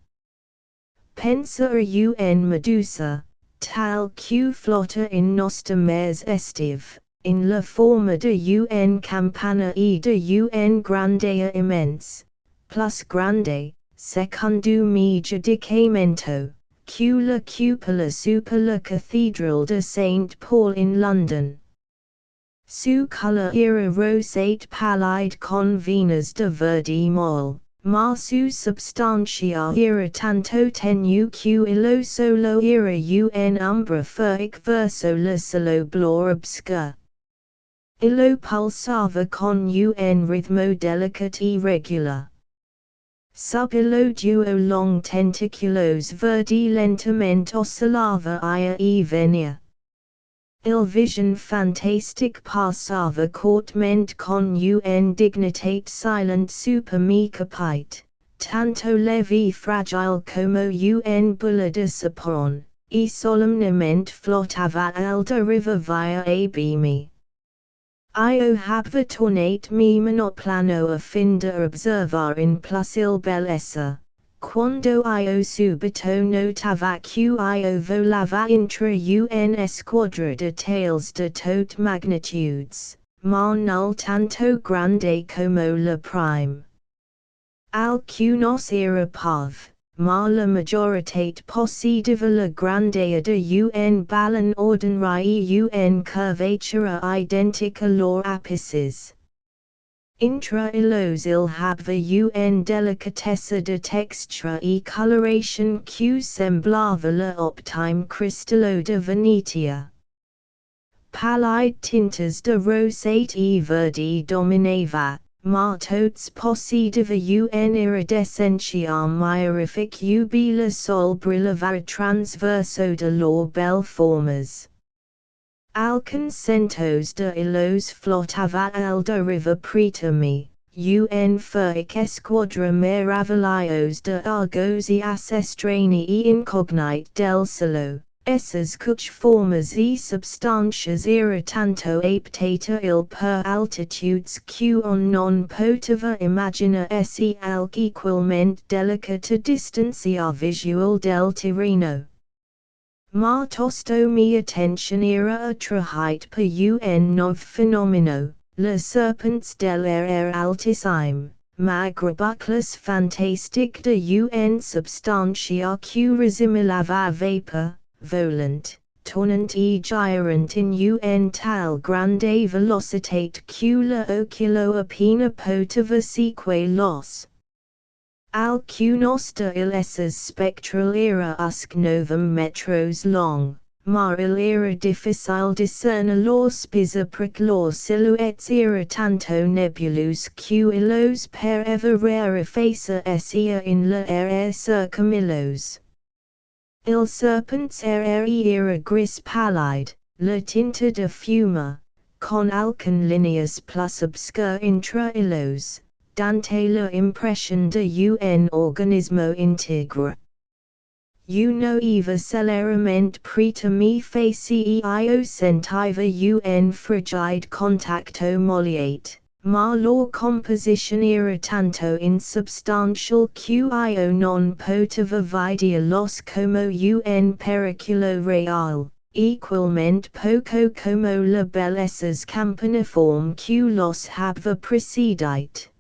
Pensa un medusa, tal que flotta in nosta mes estive. In la forma de un campana e de un grandea immense, plus grande, secundu mi judicamento, que la cupola super la Cathedral de Saint Paul in London. Su color era rosate pallide con venas de verde mol, ma su substantia era tanto tenue que illo solo era un umbra furic verso la solo blor obscur. Illo pulsava con un ritmo delicate e regular. Sub illo duo long tentaculos verdi lentamente oscillava ia e venia. Il vision fantastic passava cortmente con un dignitate silent super mi capite, tanto leve fragile como un bulla de sapon, e solemnemente flottava alta riva via abimi. Io habva tornate mi monoplano a fin de observar in plus il bellezza, quando io subito notava que io volava intra un squadra de tails de tot magnitudes, ma nul tanto grande como la prime. Alcunos era pav, ma la majoritate possedeva la grandea de un ballon ordinari e un curvatura identica lor apices. Intra illos il habva un delicatessa de textura e coloration que semblava la optime cristallo de Venetia. Pallide tintas de rosate e verde dominava, ma tots possedeva un iridescentia mirific ubi la sol brillava transverso de lor belle formas. Alcun centos de illos flottava al de riva pretami, un feric esquadra meravilios de argosias estrani e incognite del cielo, esas cuch formas e substantias irritanto aptata il per altitudes q on non poteva imagina se alc equalmente delicata distancia visual del terreno. Ma tosto mi attention era attraheit per un nov fenomeno, le serpents dell'air altissime, magribuclus fantastic de un substantia q resimilava vapor, volant, tornant e gyrant in un tal grande velocitate q la oculo appena poteva seque los. Alcunos de ilesas spectral era usque novum metros long, ma il era difficile discerner los pisa pric los silhouettes irritanto nebulous q illos per eva rarefacer sia in la air circumillos. Il serpents era gris pallide, la tinta de fuma, con alcun lineas plus obscur intra illos. Dante la impresión de un organismo integro. Uno eva celeramente preta mi facio sentiva un frigide contacto molliate, ma la composición irritanto insubstantial quio non poteva videre los como un periculo real, equalmente poco como la bellezas campaniform q los habva precedite.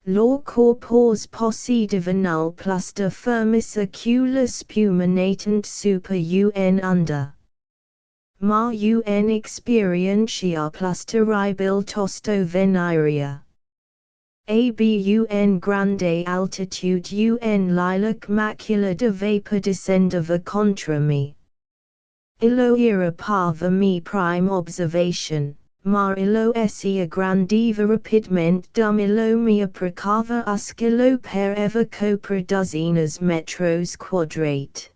Law corpors possideva null plus de firmissa cula spuma natant super un under. Ma un experientia plus terribil tosto veneria. Ab un grande altitude un lilac macula de vapor descendeva contra me. Illo era parva mi prime observation. Ma illo essia grandiva rapidmente dum illo mia precava uscillo per eva copra dozenas metros quadrate.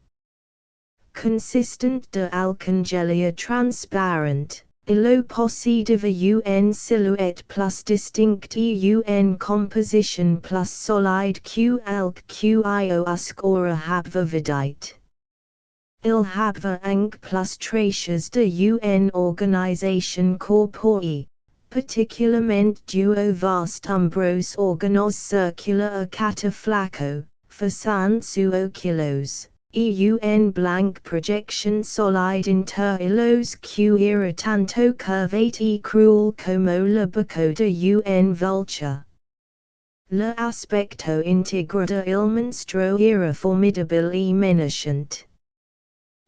Consistent de alcangelia transparent, illo possideva un silhouette plus distinct un composition plus solide q alc quio usque ora habva vidite. Il habva anc plus traces de un organisation corpori, particularmente duo vast umbros organos circula a cataflaco, fasan su oculos, un blank projection solide inter illos q irritanto curvate e cruel como la boca de un vulture. La aspecto integro de il monstro era formidable e menacent.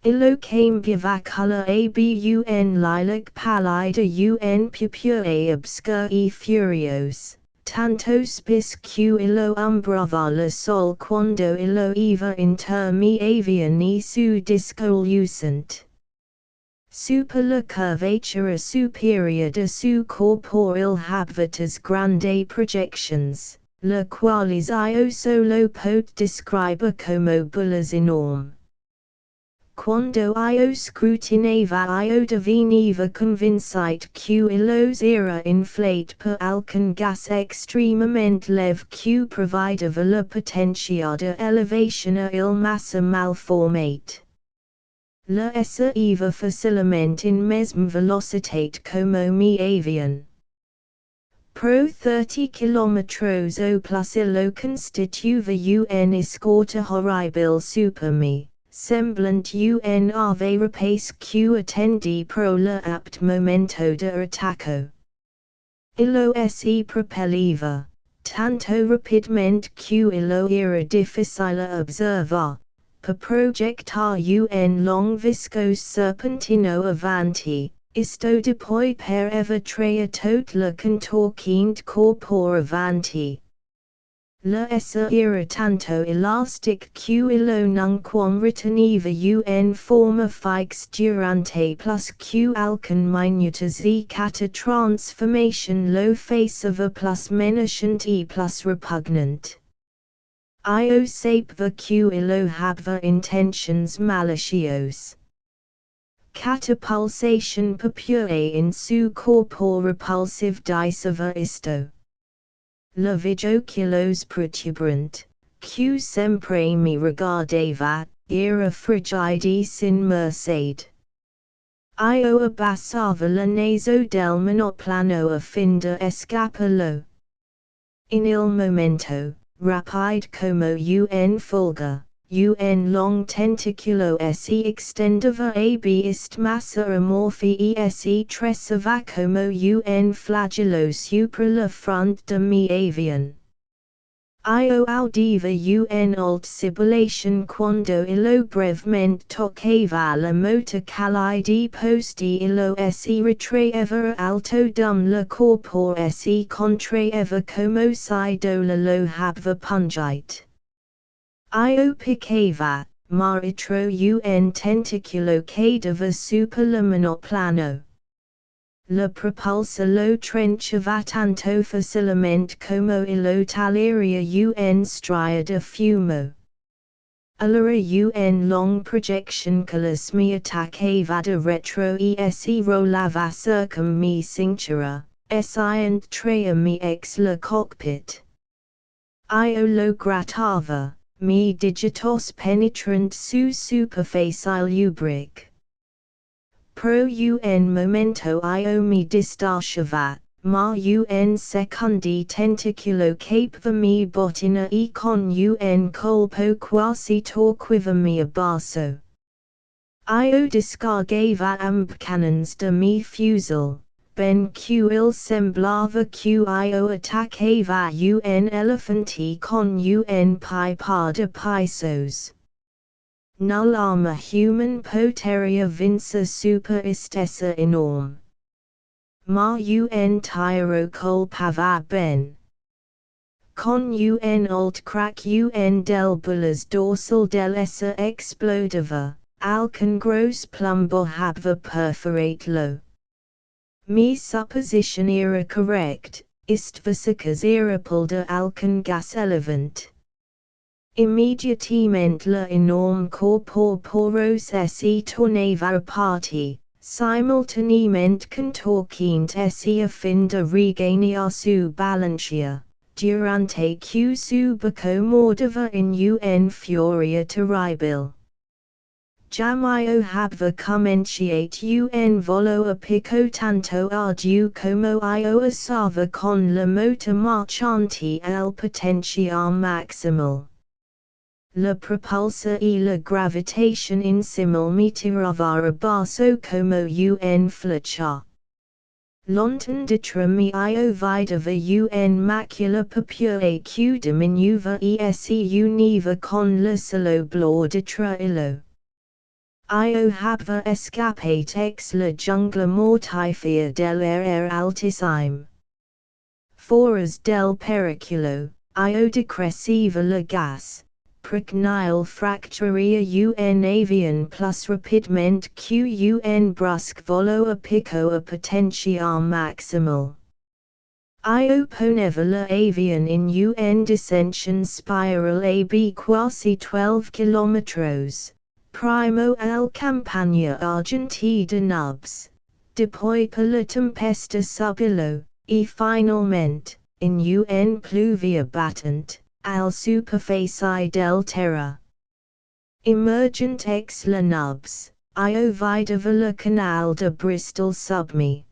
Illo cambia color ab un lilac pallida un pupure obscur e furios, tanto spis q illo umbrava la sol quando illo eva inter mi avian e su disco lucent. Super la curvatura superior de su corporeal habitatas grande projections, la quales io solo pot describe como bullas enorme. Quando io scrutinava io diveniva convincite q illos era inflate per alcun gas extremamente leve q provideva la potentia de elevation a il massa malformate. La essa eva facilmente in mesm velocitate como mi avian. Pro 30 kilometros o plus illo constituva un escorta horribil super me. Semblant un ave rapace q attendi pro la apt momento de attacco. Illo se propelliva, tanto rapidmente q illo era difficile observar, per projectar un long viscose serpentino avanti, isto depoi per evatrea tot la contorquint corpor avanti. La essa era tanto elastic q illo nunquam reteneva un forma fix durante plus q alcun minutas e cata transformation lo faceva plus menacent e plus repugnant. Io sapeva q illo habva intentions malicios. Catapulsation pupure in su corpor repulsive diceva isto. Le vidoculos protuberant, Q sempre mi regardava, era frigide sin merced. Io abbassava la naso del monoplano a fin de escaparlo. In il momento, rapide como un fulga, un long tentaculo se extendeva ab massa amorphi se tresava como un flagelo supra la front de mi avion. Io audiva un alt sibilation quando illo brevemente toccava la motor calide posti illo se retraeva alto dum la corpor se contraeva como si do la lo habva pungite. Io picava, ma itro un tentaculo cadeva super la monoplano. La propulsa lo trenchava tanto facilmente como illo taleria un stria de fumo. Allora un long projection calas mi attaccava de retro se rolava circum mi cintura, si trea mi ex la cockpit. Io lo grattava, mi digitos penetrant su superfacial ubric. Pro un momento io mi distasciava, ma un secondi tentaculo capeva mi botina e con un colpo quasi torquiva mi abbasso. Io discargava amb cannons de mi fusil, ben il semblava io attaccava un elefanti con un pipa de pisos. Null'arma human poteria vincer super istessa enorme. Ma un tiro colpava ben. Con un alt crack un del bullas dorsal del essa explodava, alcan gros plumbo habva perforate lo. Mi supposition era correct, istvasicas era pulda alcan gas elevant. Immediatamente la enorme corpor poros se tornava a parti, simultaneamente contorquint se a fin de regainiar su balancia, durante que su baco mordava in un furia terribil. Jamio habva comenciate un volo a pico tanto arduo como io asava con la motor marchanti al potencial maximal. La propulsa e la gravitation in simul mi tirava a basso como un flecha. Lontan ditra mi io vidava un macula papua que diminuva se univa con la solo blor ditra illo. Io habva escapate ex la jungla mortifera del Altissime. Foras del periculo, io decresciva la gas. Precnile fracturia un avion plus rapidmente un brusque volo a pico a potential maximal. Io poneva la avion in un descension spiral ab quasi 12 km, primo al campagna argenti de nubs, depoi per la tempesta subilo, e finalmente, in un pluvia battant, al superfacie del terra. Emergent ex la nubs, io vidava la canal de Bristol sub me.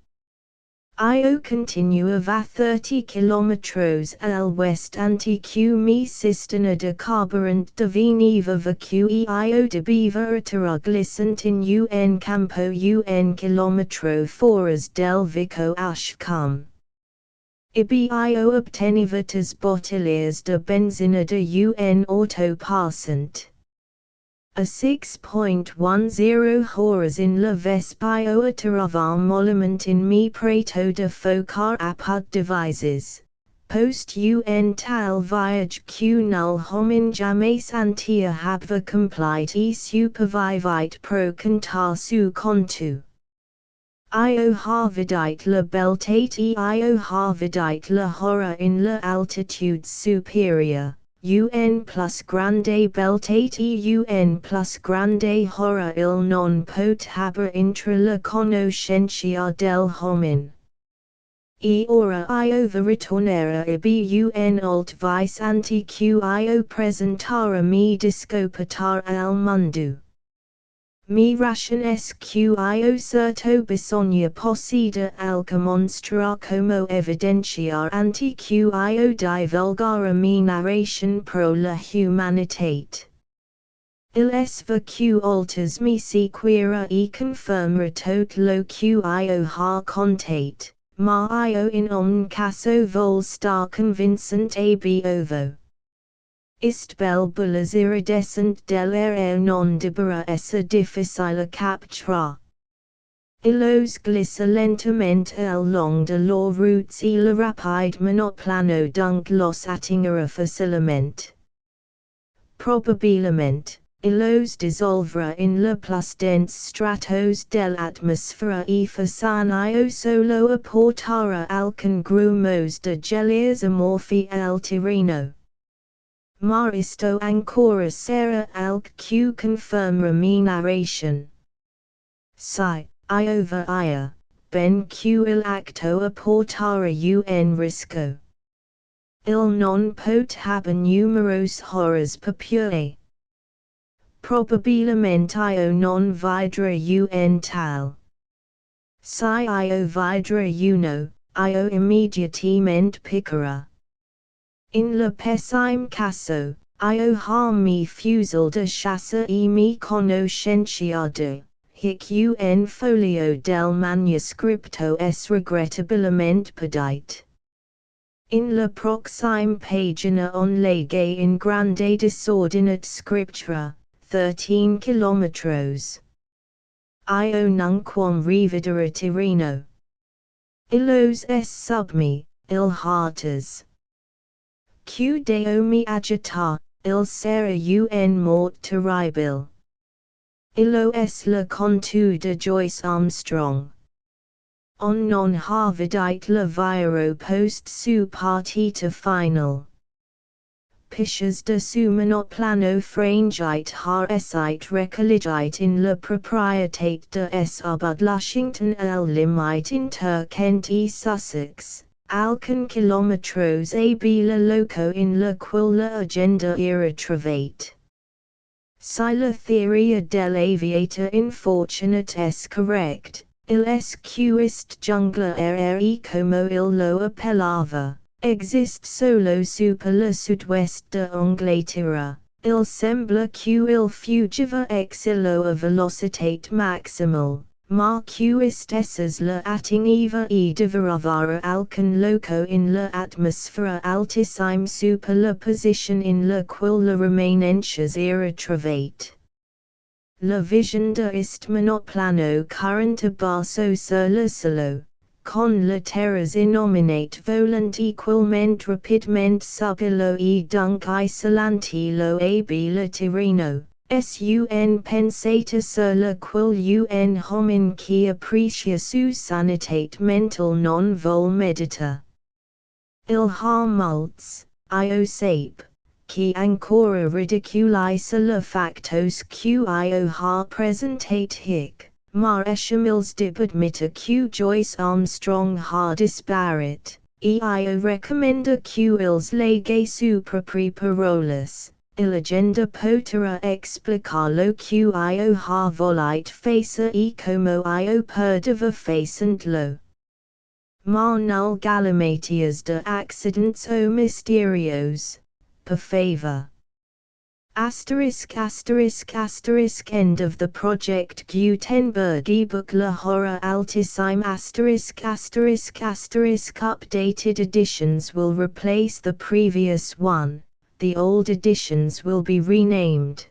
Io continuava 30 km al west antique mi sistina de carburant deveniva vacui io debiva interuglisant in un campo un kilometro foras del vico ashcum. Ibi io obtenivatas bottigliers de benzina de un auto passant. A 6.10 horas in la vespio ataravam monument in mi prato de focar apud devises. Post un tal viage que null homin jamais antia habva complied e supervivite pro cantar su contu. Io harvidite la beltate io harvidite la horror in la altitudes superior, un plus grande beltate un plus grande horror il non pot haber intra la conoscentia del homin. e ora io vi ritornera e bun alt vice antiquo presentara mi discopatar al mundo. Mi ration sqio certo bisogna posseda alca monstra como evidenciar antiquo divulgare mi narration pro la humanitate. Il SVQ alters mi sequira e confirmera tot lo qio ha contate, ma io in omn caso vol star convincent ab ovo. Ist bel bullas iridescent dell'aer non debera essa difficile captura. Illos glissa lentamente el long de lor routes e la rapide monoplano dunk los attingera facilmente. Probabilmente, illos dissolvera in la plus dense stratos dell'atmosfera e fasanio solo apportara alcun grumos de geliers amorphi al terreno. Ma isto ancora sera alq confirmera mi narration. Si, iova ia, ben il acto apportare un risco. Il non pot haber numeros horrors populae. Probabilmente io non vidra un tal. Si io vidra uno, io immediatamente piccara. In la pessime caso, io ha mi fusil de chasse e mi conoscentia hic un folio del manuscripto es regretabilmente perdite. In la proxime pagina on legge in grande disordinate scriptura, 13 kilometros. Io nunquam revidere Tirreno. Illos es sub me, il hartas. Q deo mi agita, il sera un mort terribil. Illo es la contu de Joyce Armstrong. On non harvidite la viro post su partita final. Pisces de su monoplano frangite har esite recolligite in la proprietate de s abud Lushington el limite inter Kent e Sussex, alcun kilometros ab la loco in la qual la agenda irretrovate. Si la theoria dell'aviator infortunate es correct, il sqist jungla e como il lo appellava, exist solo super la sud-west de Angleterra, il sembla il fugiva ex illo a velocitate maximal, ma est esses la attingiva e diveravara alcun loco in la atmosfera altissime super la position in la qual la remanentes irretrovate. La vision de ist monoplano current basso sur le solo, con la terras innominate volant equalmente rapidmente sub illo e dunc isolanti lo ab la Tirreno, sun pensata sur la qual un homin qui apprecia su sanitate mental non vol medita. Il ha mults, io sape, qui ancora ridiculiza la factos quio ha presentate hic, ma eschamils dib admita q Joyce Armstrong ha disparit, e io recommenda q ils lege supra preparolas. Il agenda potera explicarlo quio ha volite face e como io perdeva facent lo. Ma null galimatias de accidents o mysterios, per favor. End of the project Gutenberg ebook La Horror Altissime updated editions will replace the previous one. The old editions will be renamed.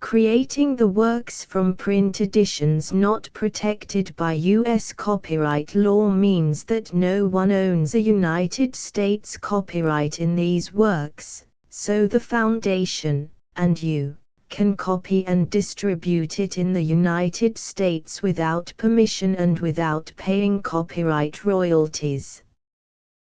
Creating the works from print editions not protected by U.S. copyright law means that no one owns a United States copyright in these works, so the Foundation, and you, can copy and distribute it in the United States without permission and without paying copyright royalties.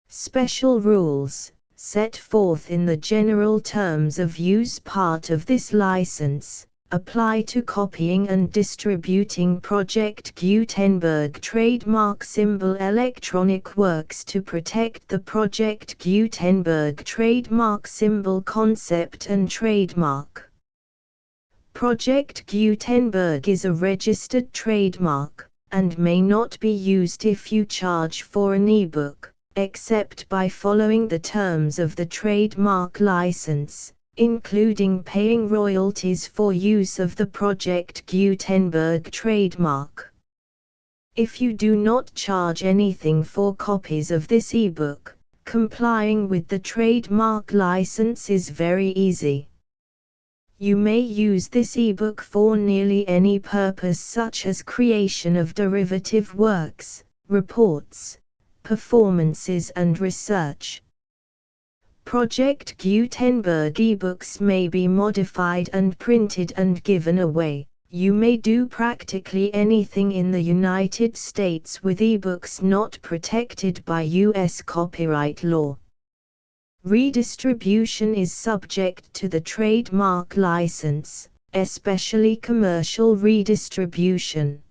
Special rules set forth in the general terms of use part of this license, apply to copying and distributing Project Gutenberg trademark symbol electronic works to protect the Project Gutenberg trademark symbol concept and trademark. Project Gutenberg is a registered trademark, and may not be used if you charge for an ebook, except by following the terms of the trademark license, including paying royalties for use of the Project Gutenberg trademark. If you do not charge anything for copies of this ebook, complying with the trademark license is very easy. You may use this ebook for nearly any purpose such as creation of derivative works, reports, performances and research. Project Gutenberg ebooks may be modified and printed and given away. You may do practically anything in the United States with ebooks not protected by U.S. copyright law. Redistribution is subject to the trademark license, especially commercial redistribution.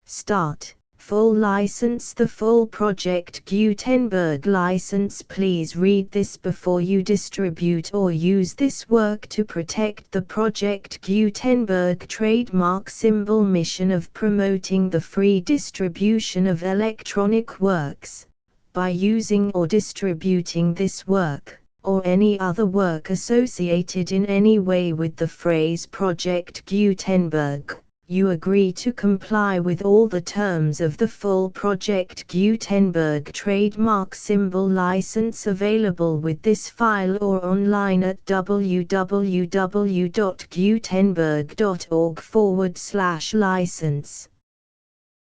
Start. Full license. The full Project Gutenberg license. Please read this before you distribute or use this work to protect the Project Gutenberg trademark symbol mission of promoting the free distribution of electronic works. By using or distributing this work, or any other work associated in any way with the phrase Project Gutenberg, you agree to comply with all the terms of the full Project Gutenberg trademark symbol license available with this file or online at www.gutenberg.org/license.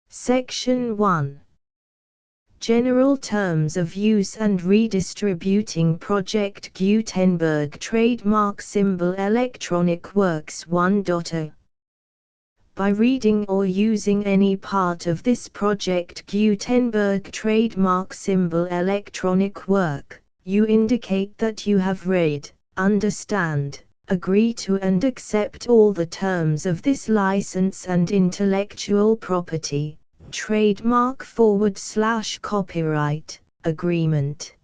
Section 1. General Terms of Use and Redistributing Project Gutenberg Trademark Symbol Electronic Works 1.0. By reading or using any part of this Project Gutenberg trademark symbol electronic work, you indicate that you have read, understand, agree to and accept all the terms of this license and intellectual property trademark/copyright agreement.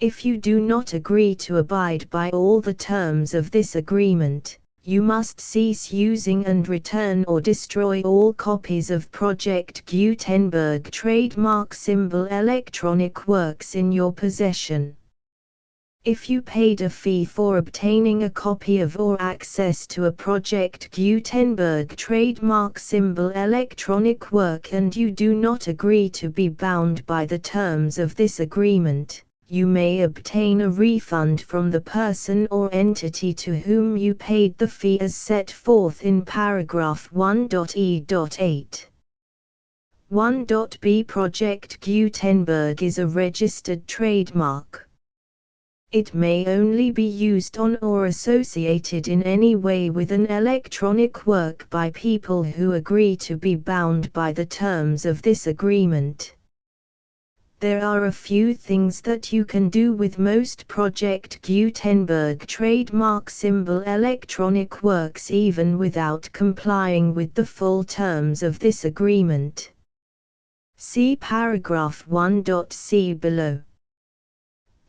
If you do not agree to abide by all the terms of this agreement, you must cease using and return or destroy all copies of Project Gutenberg trademark symbol electronic works in your possession. If you paid a fee for obtaining a copy of or access to a Project Gutenberg trademark symbol electronic work and you do not agree to be bound by the terms of this agreement, you may obtain a refund from the person or entity to whom you paid the fee as set forth in paragraph 1.e.8. 1.b. Project Gutenberg is a registered trademark. It may only be used on or associated in any way with an electronic work by people who agree to be bound by the terms of this agreement. There are a few things that you can do with most Project Gutenberg trademark symbol electronic works even without complying with the full terms of this agreement. See paragraph 1.c below.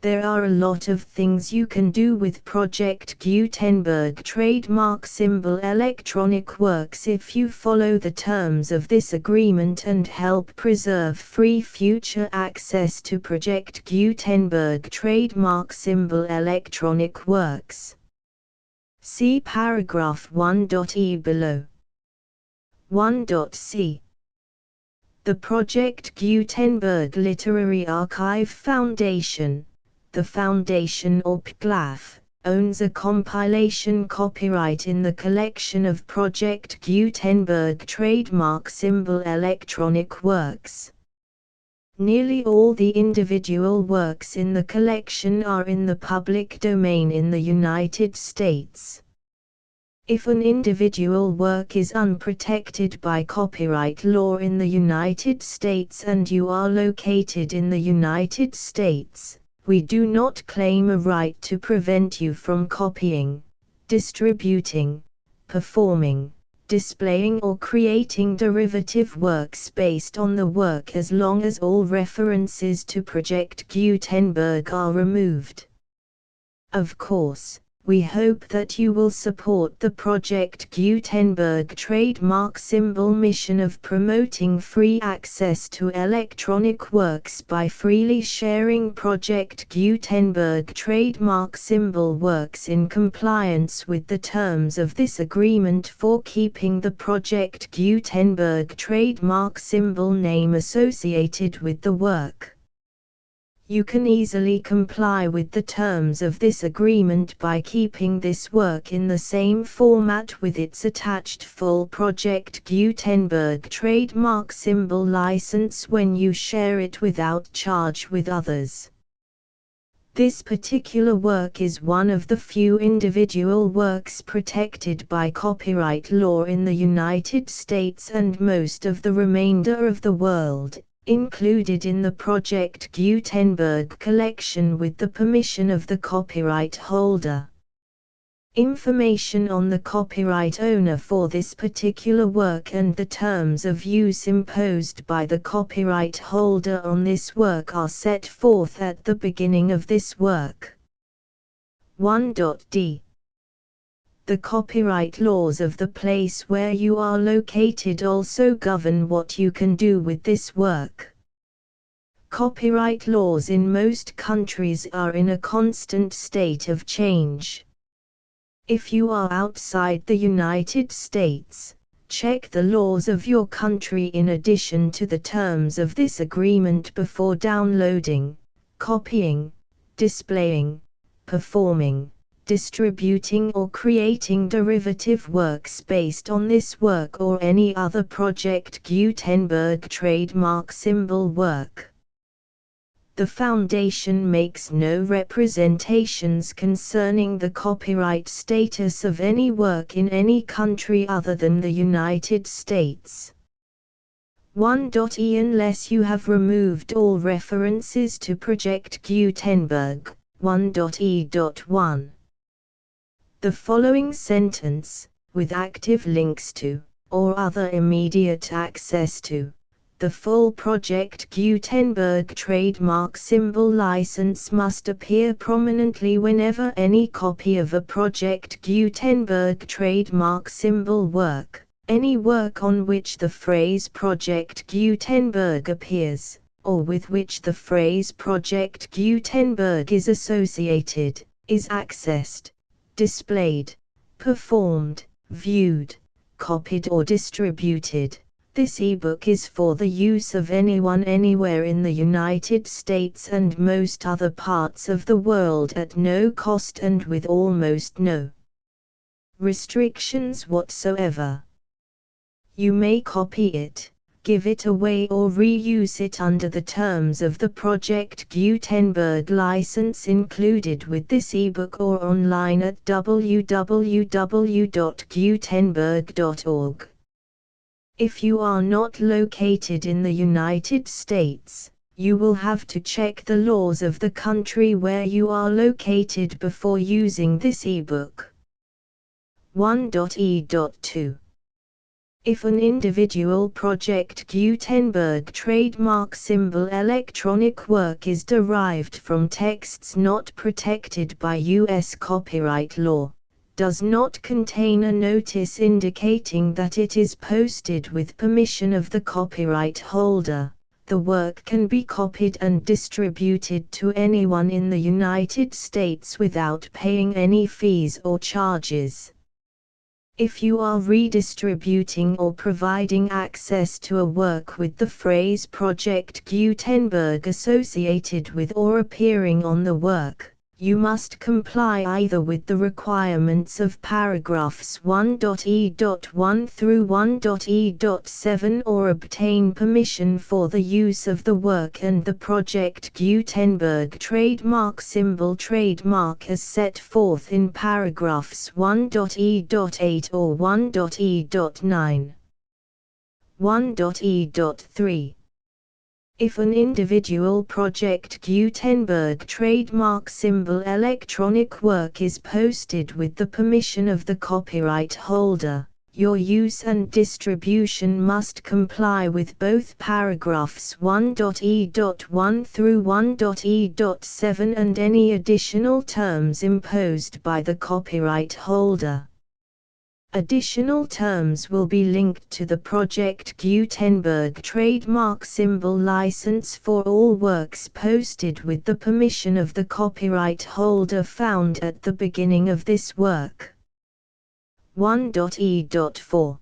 There are a lot of things you can do with Project Gutenberg trademark symbol electronic works if you follow the terms of this agreement and help preserve free future access to Project Gutenberg trademark symbol electronic works. See paragraph 1.e below. 1.c. The Project Gutenberg Literary Archive Foundation, the Foundation or PGLAF, owns a compilation copyright in the collection of Project Gutenberg trademark symbol electronic works. Nearly all the individual works in the collection are in the public domain in the United States. If an individual work is unprotected by copyright law in the United States and you are located in the United States, we do not claim a right to prevent you from copying, distributing, performing, displaying or creating derivative works based on the work as long as all references to Project Gutenberg are removed. Of course, we hope that you will support the Project Gutenberg trademark symbol mission of promoting free access to electronic works by freely sharing Project Gutenberg trademark symbol works in compliance with the terms of this agreement for keeping the Project Gutenberg trademark symbol name associated with the work. You can easily comply with the terms of this agreement by keeping this work in the same format with its attached full Project Gutenberg trademark symbol license when you share it without charge with others. This particular work is one of the few individual works protected by copyright law in the United States and most of the remainder of the world, included in the Project Gutenberg collection with the permission of the copyright holder. Information on the copyright owner for this particular work and the terms of use imposed by the copyright holder on this work are set forth at the beginning of this work. 1.d. The copyright laws of the place where you are located also govern what you can do with this work. Copyright laws in most countries are in a constant state of change. If you are outside the United States, check the laws of your country in addition to the terms of this agreement before downloading, copying, displaying, performing, distributing or creating derivative works based on this work or any other Project Gutenberg trademark symbol work. The Foundation makes no representations concerning the copyright status of any work in any country other than the United States. 1.e. Unless you have removed all references to Project Gutenberg, 1.e.1. The following sentence, with active links to, or other immediate access to, the full Project Gutenberg trademark symbol license must appear prominently whenever any copy of a Project Gutenberg trademark symbol work, any work on which the phrase Project Gutenberg appears, or with which the phrase Project Gutenberg is associated, is accessed, displayed, performed, viewed, copied or distributed. This ebook is for the use of anyone anywhere in the United States and most other parts of the world at no cost and with almost no restrictions whatsoever. You may copy it, give it away or reuse it under the terms of the Project Gutenberg license included with this ebook or online at www.gutenberg.org. If you are not located in the United States, you will have to check the laws of the country where you are located before using this ebook. 1.e.2. If an individual Project Gutenberg trademark symbol electronic work is derived from texts not protected by U.S. copyright law, does not contain a notice indicating that it is posted with permission of the copyright holder, the work can be copied and distributed to anyone in the United States without paying any fees or charges. If you are redistributing or providing access to a work with the phrase Project Gutenberg associated with or appearing on the work, you must comply either with the requirements of paragraphs 1.e.1 through 1.e.7 or obtain permission for the use of the work and the Project Gutenberg trademark symbol trademark as set forth in paragraphs 1.e.8 or 1.e.9. 1.e.3 If an individual Project Gutenberg trademark symbol electronic work is posted with the permission of the copyright holder, your use and distribution must comply with both paragraphs 1.e.1 through 1.e.7 and any additional terms imposed by the copyright holder. Additional terms will be linked to the Project Gutenberg trademark symbol license for all works posted with the permission of the copyright holder found at the beginning of this work. 1.e.4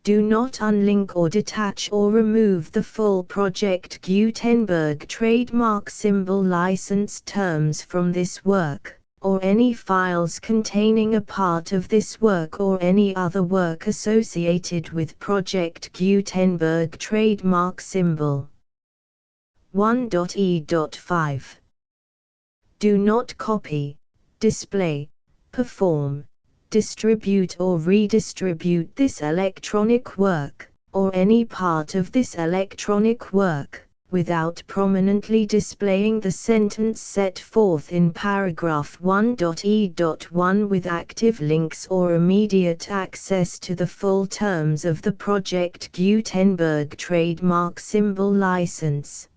Do not unlink or detach or remove the full Project Gutenberg trademark symbol license terms from this work, or any files containing a part of this work or any other work associated with Project Gutenberg trademark symbol. 1.e.5 Do not copy, display, perform, distribute or redistribute this electronic work, or any part of this electronic work, without prominently displaying the sentence set forth in paragraph 1.e.1 with active links or immediate access to the full terms of the Project Gutenberg trademark symbol license.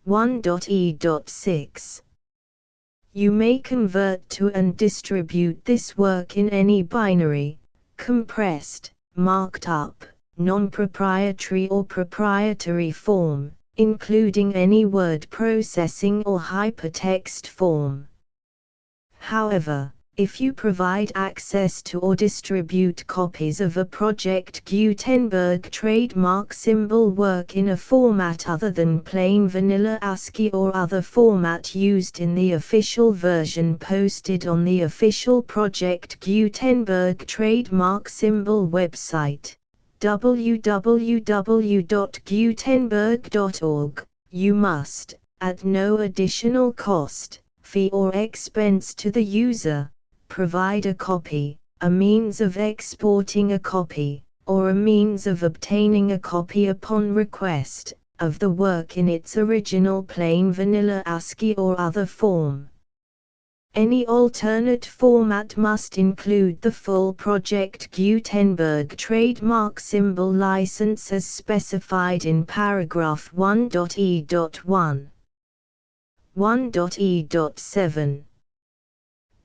1.e.6 You may convert to and distribute this work in any binary, compressed, marked up, non-proprietary or proprietary form, including any word processing or hypertext form. However, if you provide access to or distribute copies of a Project Gutenberg trademark symbol work in a format other than plain vanilla ASCII or other format used in the official version posted on the official Project Gutenberg trademark symbol website, www.gutenberg.org, you must, at no additional cost, fee or expense to the user, provide a copy, a means of exporting a copy, or a means of obtaining a copy upon request, of the work in its original plain vanilla ASCII or other form. Any alternate format must include the full Project Gutenberg trademark symbol license as specified in paragraph 1.e.1. 1.e.7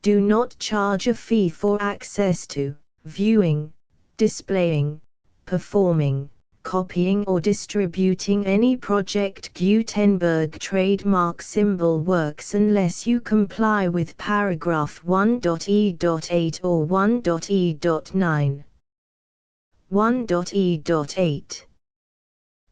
Do not charge a fee for access to, viewing, displaying, performing, copying or distributing any Project Gutenberg trademark symbol works unless you comply with paragraph 1.e.8 or 1.e.9. 1.e.8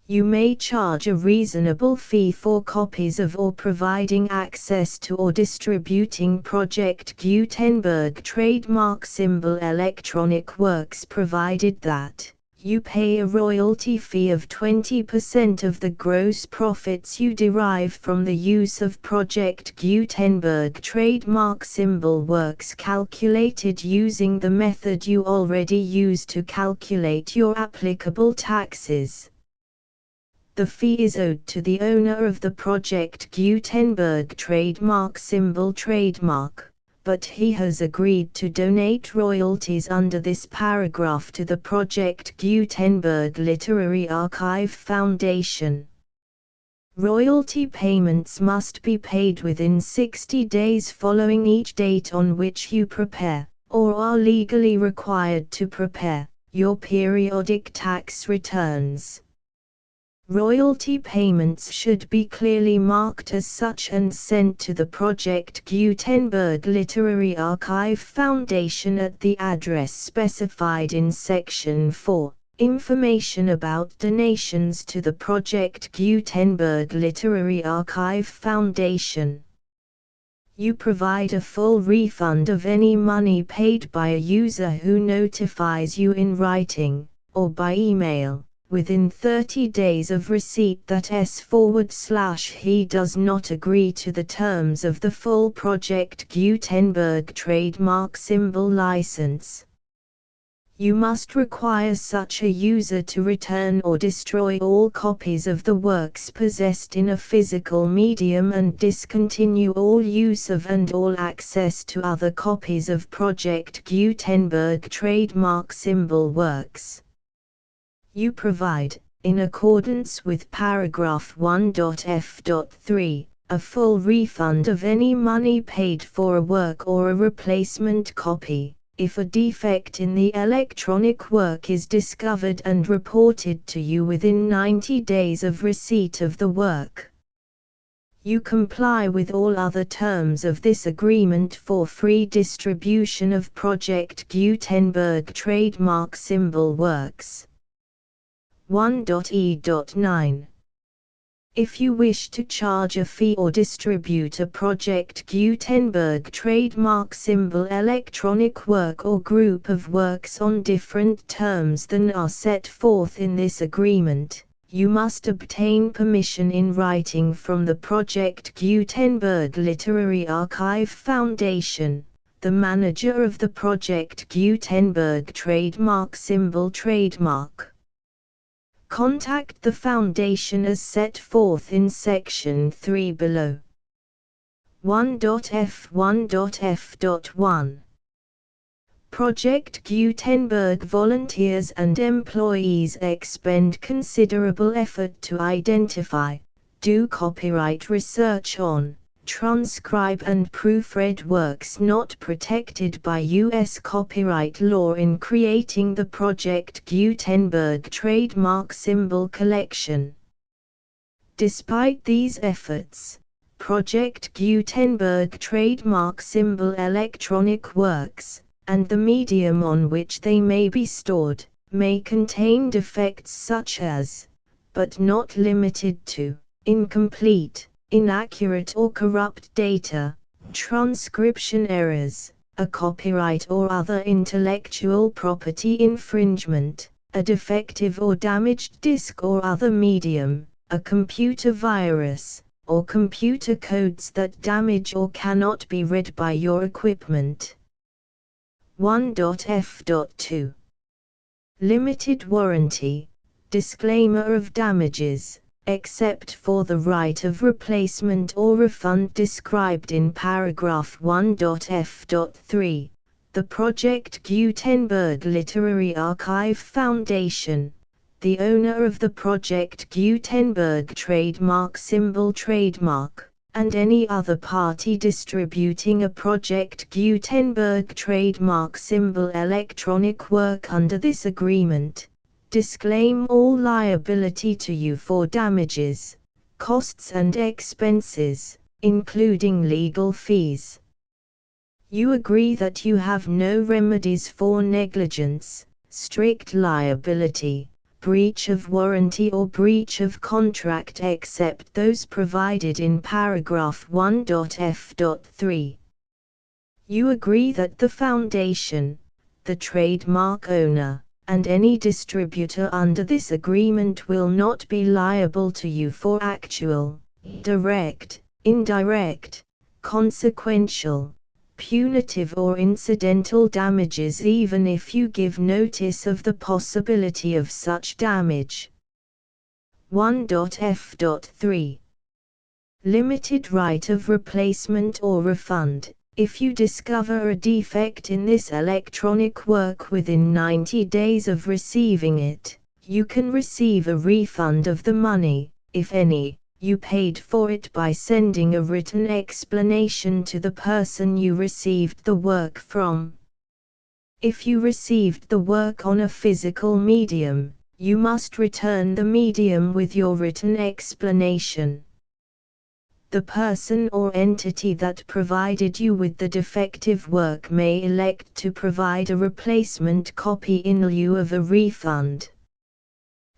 You may charge a reasonable fee for copies of or providing access to or distributing Project Gutenberg trademark symbol electronic works provided that you pay a royalty fee of 20% of the gross profits you derive from the use of Project Gutenberg trademark symbol works calculated using the method you already use to calculate your applicable taxes. The fee is owed to the owner of the Project Gutenberg trademark symbol trademark, but he has agreed to donate royalties under this paragraph to the Project Gutenberg Literary Archive Foundation. Royalty payments must be paid within 60 days following each date on which you prepare, or are legally required to prepare, your periodic tax returns. Royalty payments should be clearly marked as such and sent to the Project Gutenberg Literary Archive Foundation at the address specified in Section 4, Information about donations to the Project Gutenberg Literary Archive Foundation. You provide a full refund of any money paid by a user who notifies you in writing, or by email, within 30 days of receipt that he does not agree to the terms of the full Project Gutenberg trademark symbol license. You must require such a user to return or destroy all copies of the works possessed in a physical medium and discontinue all use of and all access to other copies of Project Gutenberg trademark symbol works. You provide, in accordance with paragraph 1.f.3, a full refund of any money paid for a work or a replacement copy, if a defect in the electronic work is discovered and reported to you within 90 days of receipt of the work. You comply with all other terms of this agreement for free distribution of Project Gutenberg trademark symbol works. 1.e.9. If you wish to charge a fee or distribute a Project Gutenberg trademark symbol electronic work or group of works on different terms than are set forth in this agreement, you must obtain permission in writing from the Project Gutenberg Literary Archive Foundation, the manager of the Project Gutenberg trademark symbol trademark. Contact the Foundation as set forth in Section 3 below. 1.f1.f.1. Project Gutenberg volunteers and employees expend considerable effort to identify, do copyright research on, transcribe and proofread works not protected by U.S. copyright law in creating the Project Gutenberg trademark symbol collection. Despite these efforts, Project Gutenberg trademark symbol electronic works, and the medium on which they may be stored, may contain defects such as, but not limited to, incomplete, inaccurate or corrupt data, transcription errors, a copyright or other intellectual property infringement, a defective or damaged disk or other medium, a computer virus, or computer codes that damage or cannot be read by your equipment. 1.f.2. Limited warranty, disclaimer of damages, except for the right of replacement or refund described in paragraph 1.f.3, the Project Gutenberg Literary Archive Foundation, the owner of the Project Gutenberg trademark symbol trademark, and any other party distributing a Project Gutenberg trademark symbol electronic work under this agreement, disclaim all liability to you for damages, costs and expenses, including legal fees. You agree that you have no remedies for negligence, strict liability, breach of warranty or breach of contract except those provided in paragraph 1.f.3. You agree that the Foundation, the trademark owner, and any distributor under this agreement will not be liable to you for actual, direct, indirect, consequential, punitive or incidental damages even if you give notice of the possibility of such damage. 1.f.3. Limited right of replacement or refund. If you discover a defect in this electronic work within 90 days of receiving it, you can receive a refund of the money, if any, you paid for it by sending a written explanation to the person you received the work from. If you received the work on a physical medium, you must return the medium with your written explanation. The person or entity that provided you with the defective work may elect to provide a replacement copy in lieu of a refund.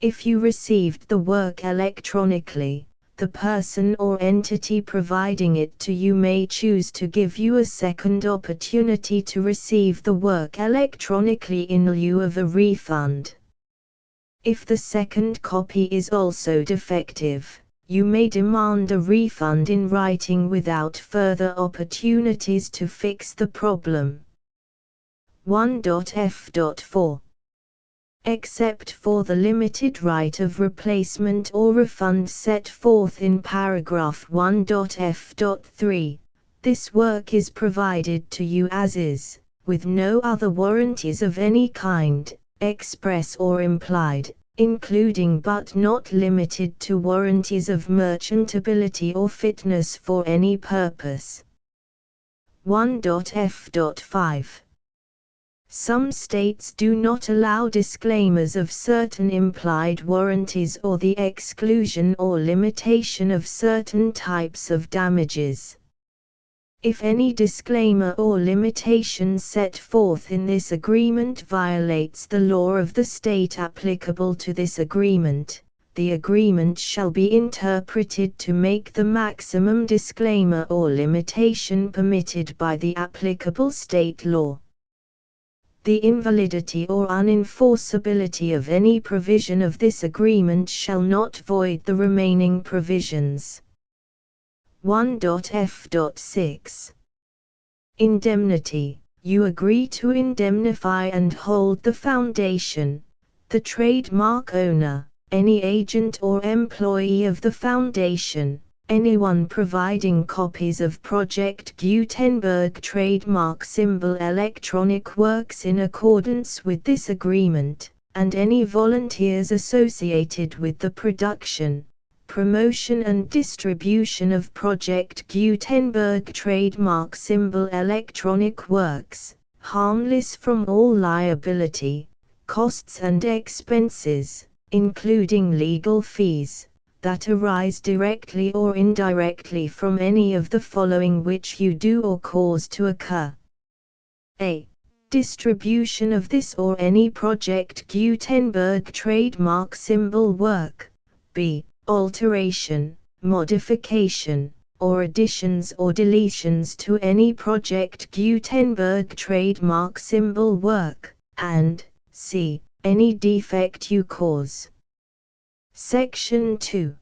If you received the work electronically, the person or entity providing it to you may choose to give you a second opportunity to receive the work electronically in lieu of a refund. If the second copy is also defective, you may demand a refund in writing without further opportunities to fix the problem. 1.f.4. except for the limited right of replacement or refund set forth in paragraph 1.f.3. This work is provided to you as is, with no other warranties of any kind, express or implied, including but not limited to warranties of merchantability or fitness for any purpose. 1.f.5. Some states do not allow disclaimers of certain implied warranties or the exclusion or limitation of certain types of damages. If any disclaimer or limitation set forth in this agreement violates the law of the state applicable to this agreement, the agreement shall be interpreted to make the maximum disclaimer or limitation permitted by the applicable state law. The invalidity or unenforceability of any provision of this agreement shall not void the remaining provisions. 1.f.6. Indemnity. You agree to indemnify and hold the foundation, the trademark owner, any agent or employee of the foundation, anyone providing copies of Project Gutenberg trademark symbol electronic works in accordance with this agreement, and any volunteers associated with the production, promotion and distribution of Project Gutenberg trademark symbol electronic works, harmless from all liability, costs and expenses, including legal fees, that arise directly or indirectly from any of the following which you do or cause to occur. A. Distribution of this or any Project Gutenberg trademark symbol work. B. Alteration, modification, or additions or deletions to any Project Gutenberg trademark symbol work, and C. Any defect you cause. Section 2.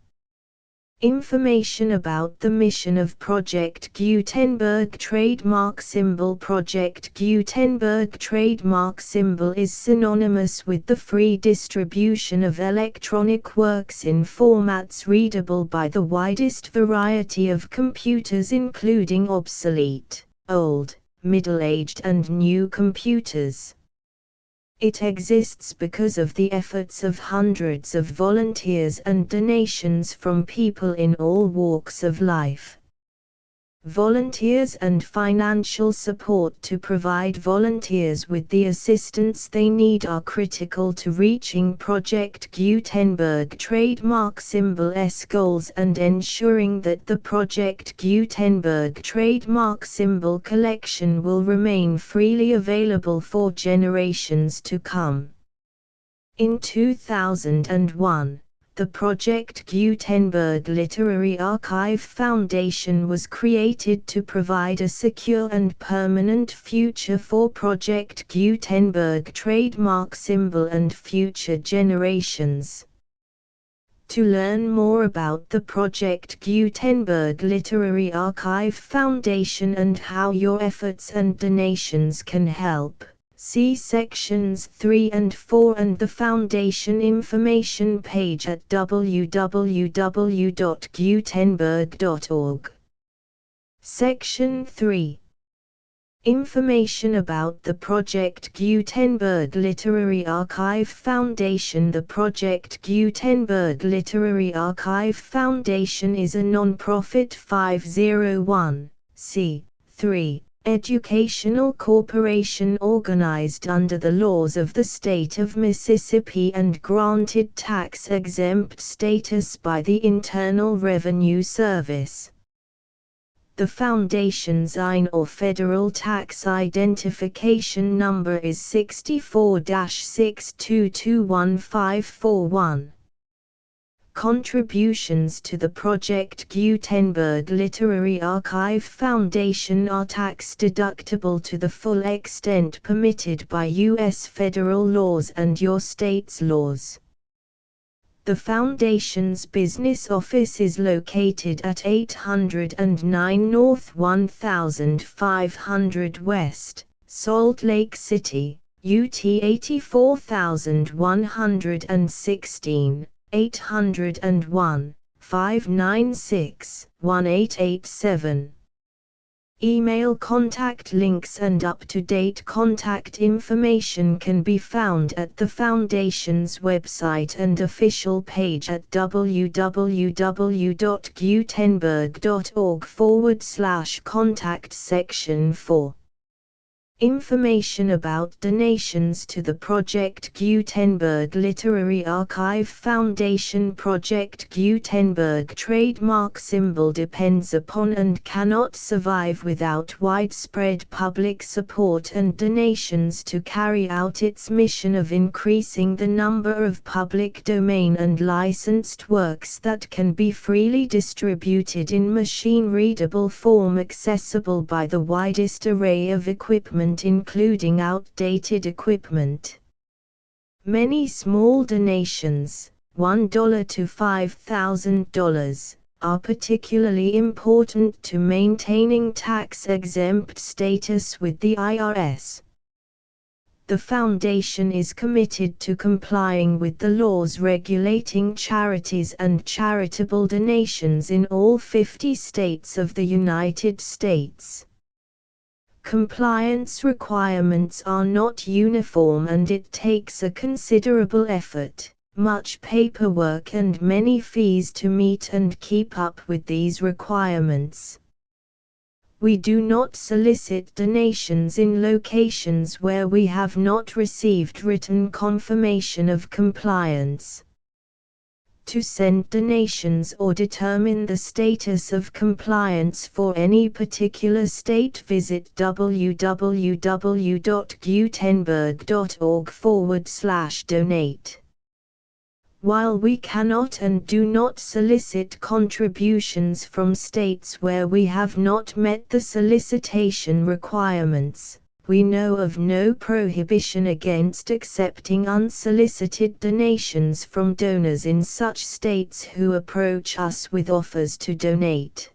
Information about the mission of Project Gutenberg trademark symbol. Project Gutenberg trademark symbol is synonymous with the free distribution of electronic works in formats readable by the widest variety of computers, including obsolete, old, middle-aged and new computers. It exists because of the efforts of hundreds of volunteers and donations from people in all walks of life. Volunteers and financial support to provide volunteers with the assistance they need are critical to reaching Project Gutenberg trademark symbol's goals and ensuring that the Project Gutenberg trademark symbol collection will remain freely available for generations to come. In 2001, the Project Gutenberg Literary Archive Foundation was created to provide a secure and permanent future for Project Gutenberg trademark symbol and future generations. To learn more about the Project Gutenberg Literary Archive Foundation and how your efforts and donations can help, see sections 3 and 4 and the Foundation information page at www.gutenberg.org. Section 3. Information about the Project Gutenberg Literary Archive Foundation. The Project Gutenberg Literary Archive Foundation is a non-profit 501(c)(3) educational corporation organized under the laws of the state of Mississippi and granted tax-exempt status by the Internal Revenue Service. The Foundation's IN or Federal Tax Identification Number is 64-6221541. Contributions to the Project Gutenberg Literary Archive Foundation are tax-deductible to the full extent permitted by U.S. federal laws and your state's laws. The Foundation's business office is located at 809 North 1500 West, Salt Lake City, UT 84116, 801, 596, 1887. Email contact links and up-to-date contact information can be found at the Foundation's website and official page at www.gutenberg.org/contact section 4. Information about donations to the Project Gutenberg Literary Archive Foundation. Project Gutenberg trademark symbol depends upon and cannot survive without widespread public support and donations to carry out its mission of increasing the number of public domain and licensed works that can be freely distributed in machine-readable form accessible by the widest array of equipment, including outdated equipment. Many small donations, $1 to $5,000, are particularly important to maintaining tax-exempt status with the IRS. The Foundation is committed to complying with the laws regulating charities and charitable donations in all 50 states of the United States. Compliance requirements are not uniform and it takes a considerable effort, much paperwork and many fees to meet and keep up with these requirements. We do not solicit donations in locations where we have not received written confirmation of compliance. To send donations or determine the status of compliance for any particular state, visit www.gutenberg.org/donate. While we cannot and do not solicit contributions from states where we have not met the solicitation requirements, we know of no prohibition against accepting unsolicited donations from donors in such states who approach us with offers to donate.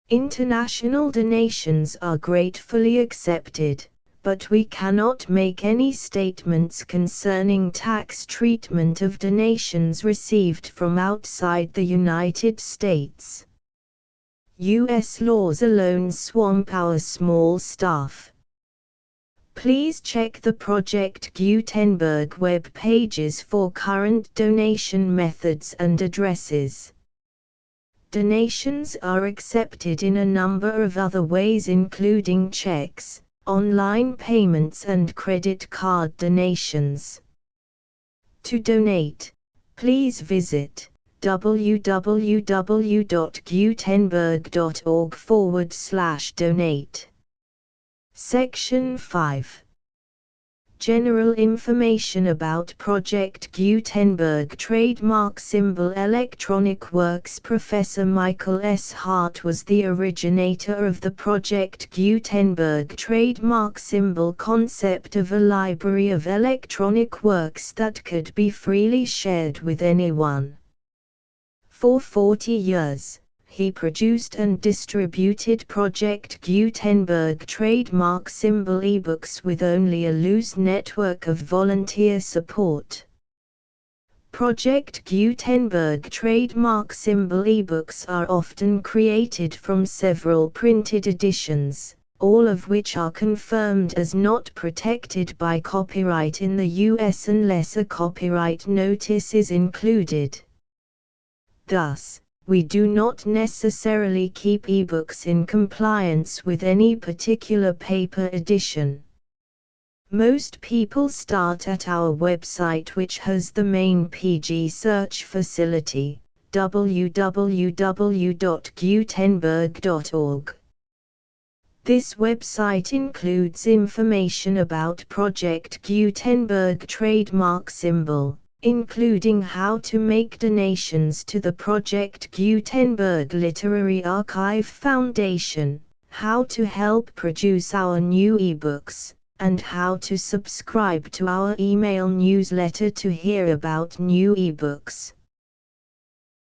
International donations are gratefully accepted, but we cannot make any statements concerning tax treatment of donations received from outside the United States. U.S. laws alone swamp our small staff. Please check the Project Gutenberg web pages for current donation methods and addresses. Donations are accepted in a number of other ways, including checks, online payments and credit card donations. To donate, please visit www.gutenberg.org/donate. Section 5. General information about Project Gutenberg trademark symbol electronic works. Professor Michael S. Hart was the originator of the Project Gutenberg trademark symbol concept of a library of electronic works that could be freely shared with anyone. For 40 years, he produced and distributed Project Gutenberg trademark symbol ebooks with only a loose network of volunteer support. Project Gutenberg trademark symbol ebooks are often created from several printed editions, all of which are confirmed as not protected by copyright in the US unless a copyright notice is included. Thus, we do not necessarily keep ebooks in compliance with any particular paper edition. Most people start at our website, which has the main PG search facility, www.gutenberg.org. This website includes information about Project Gutenberg trademark symbol, including how to make donations to the Project Gutenberg Literary Archive Foundation, how to help produce our new ebooks, and how to subscribe to our email newsletter to hear about new ebooks.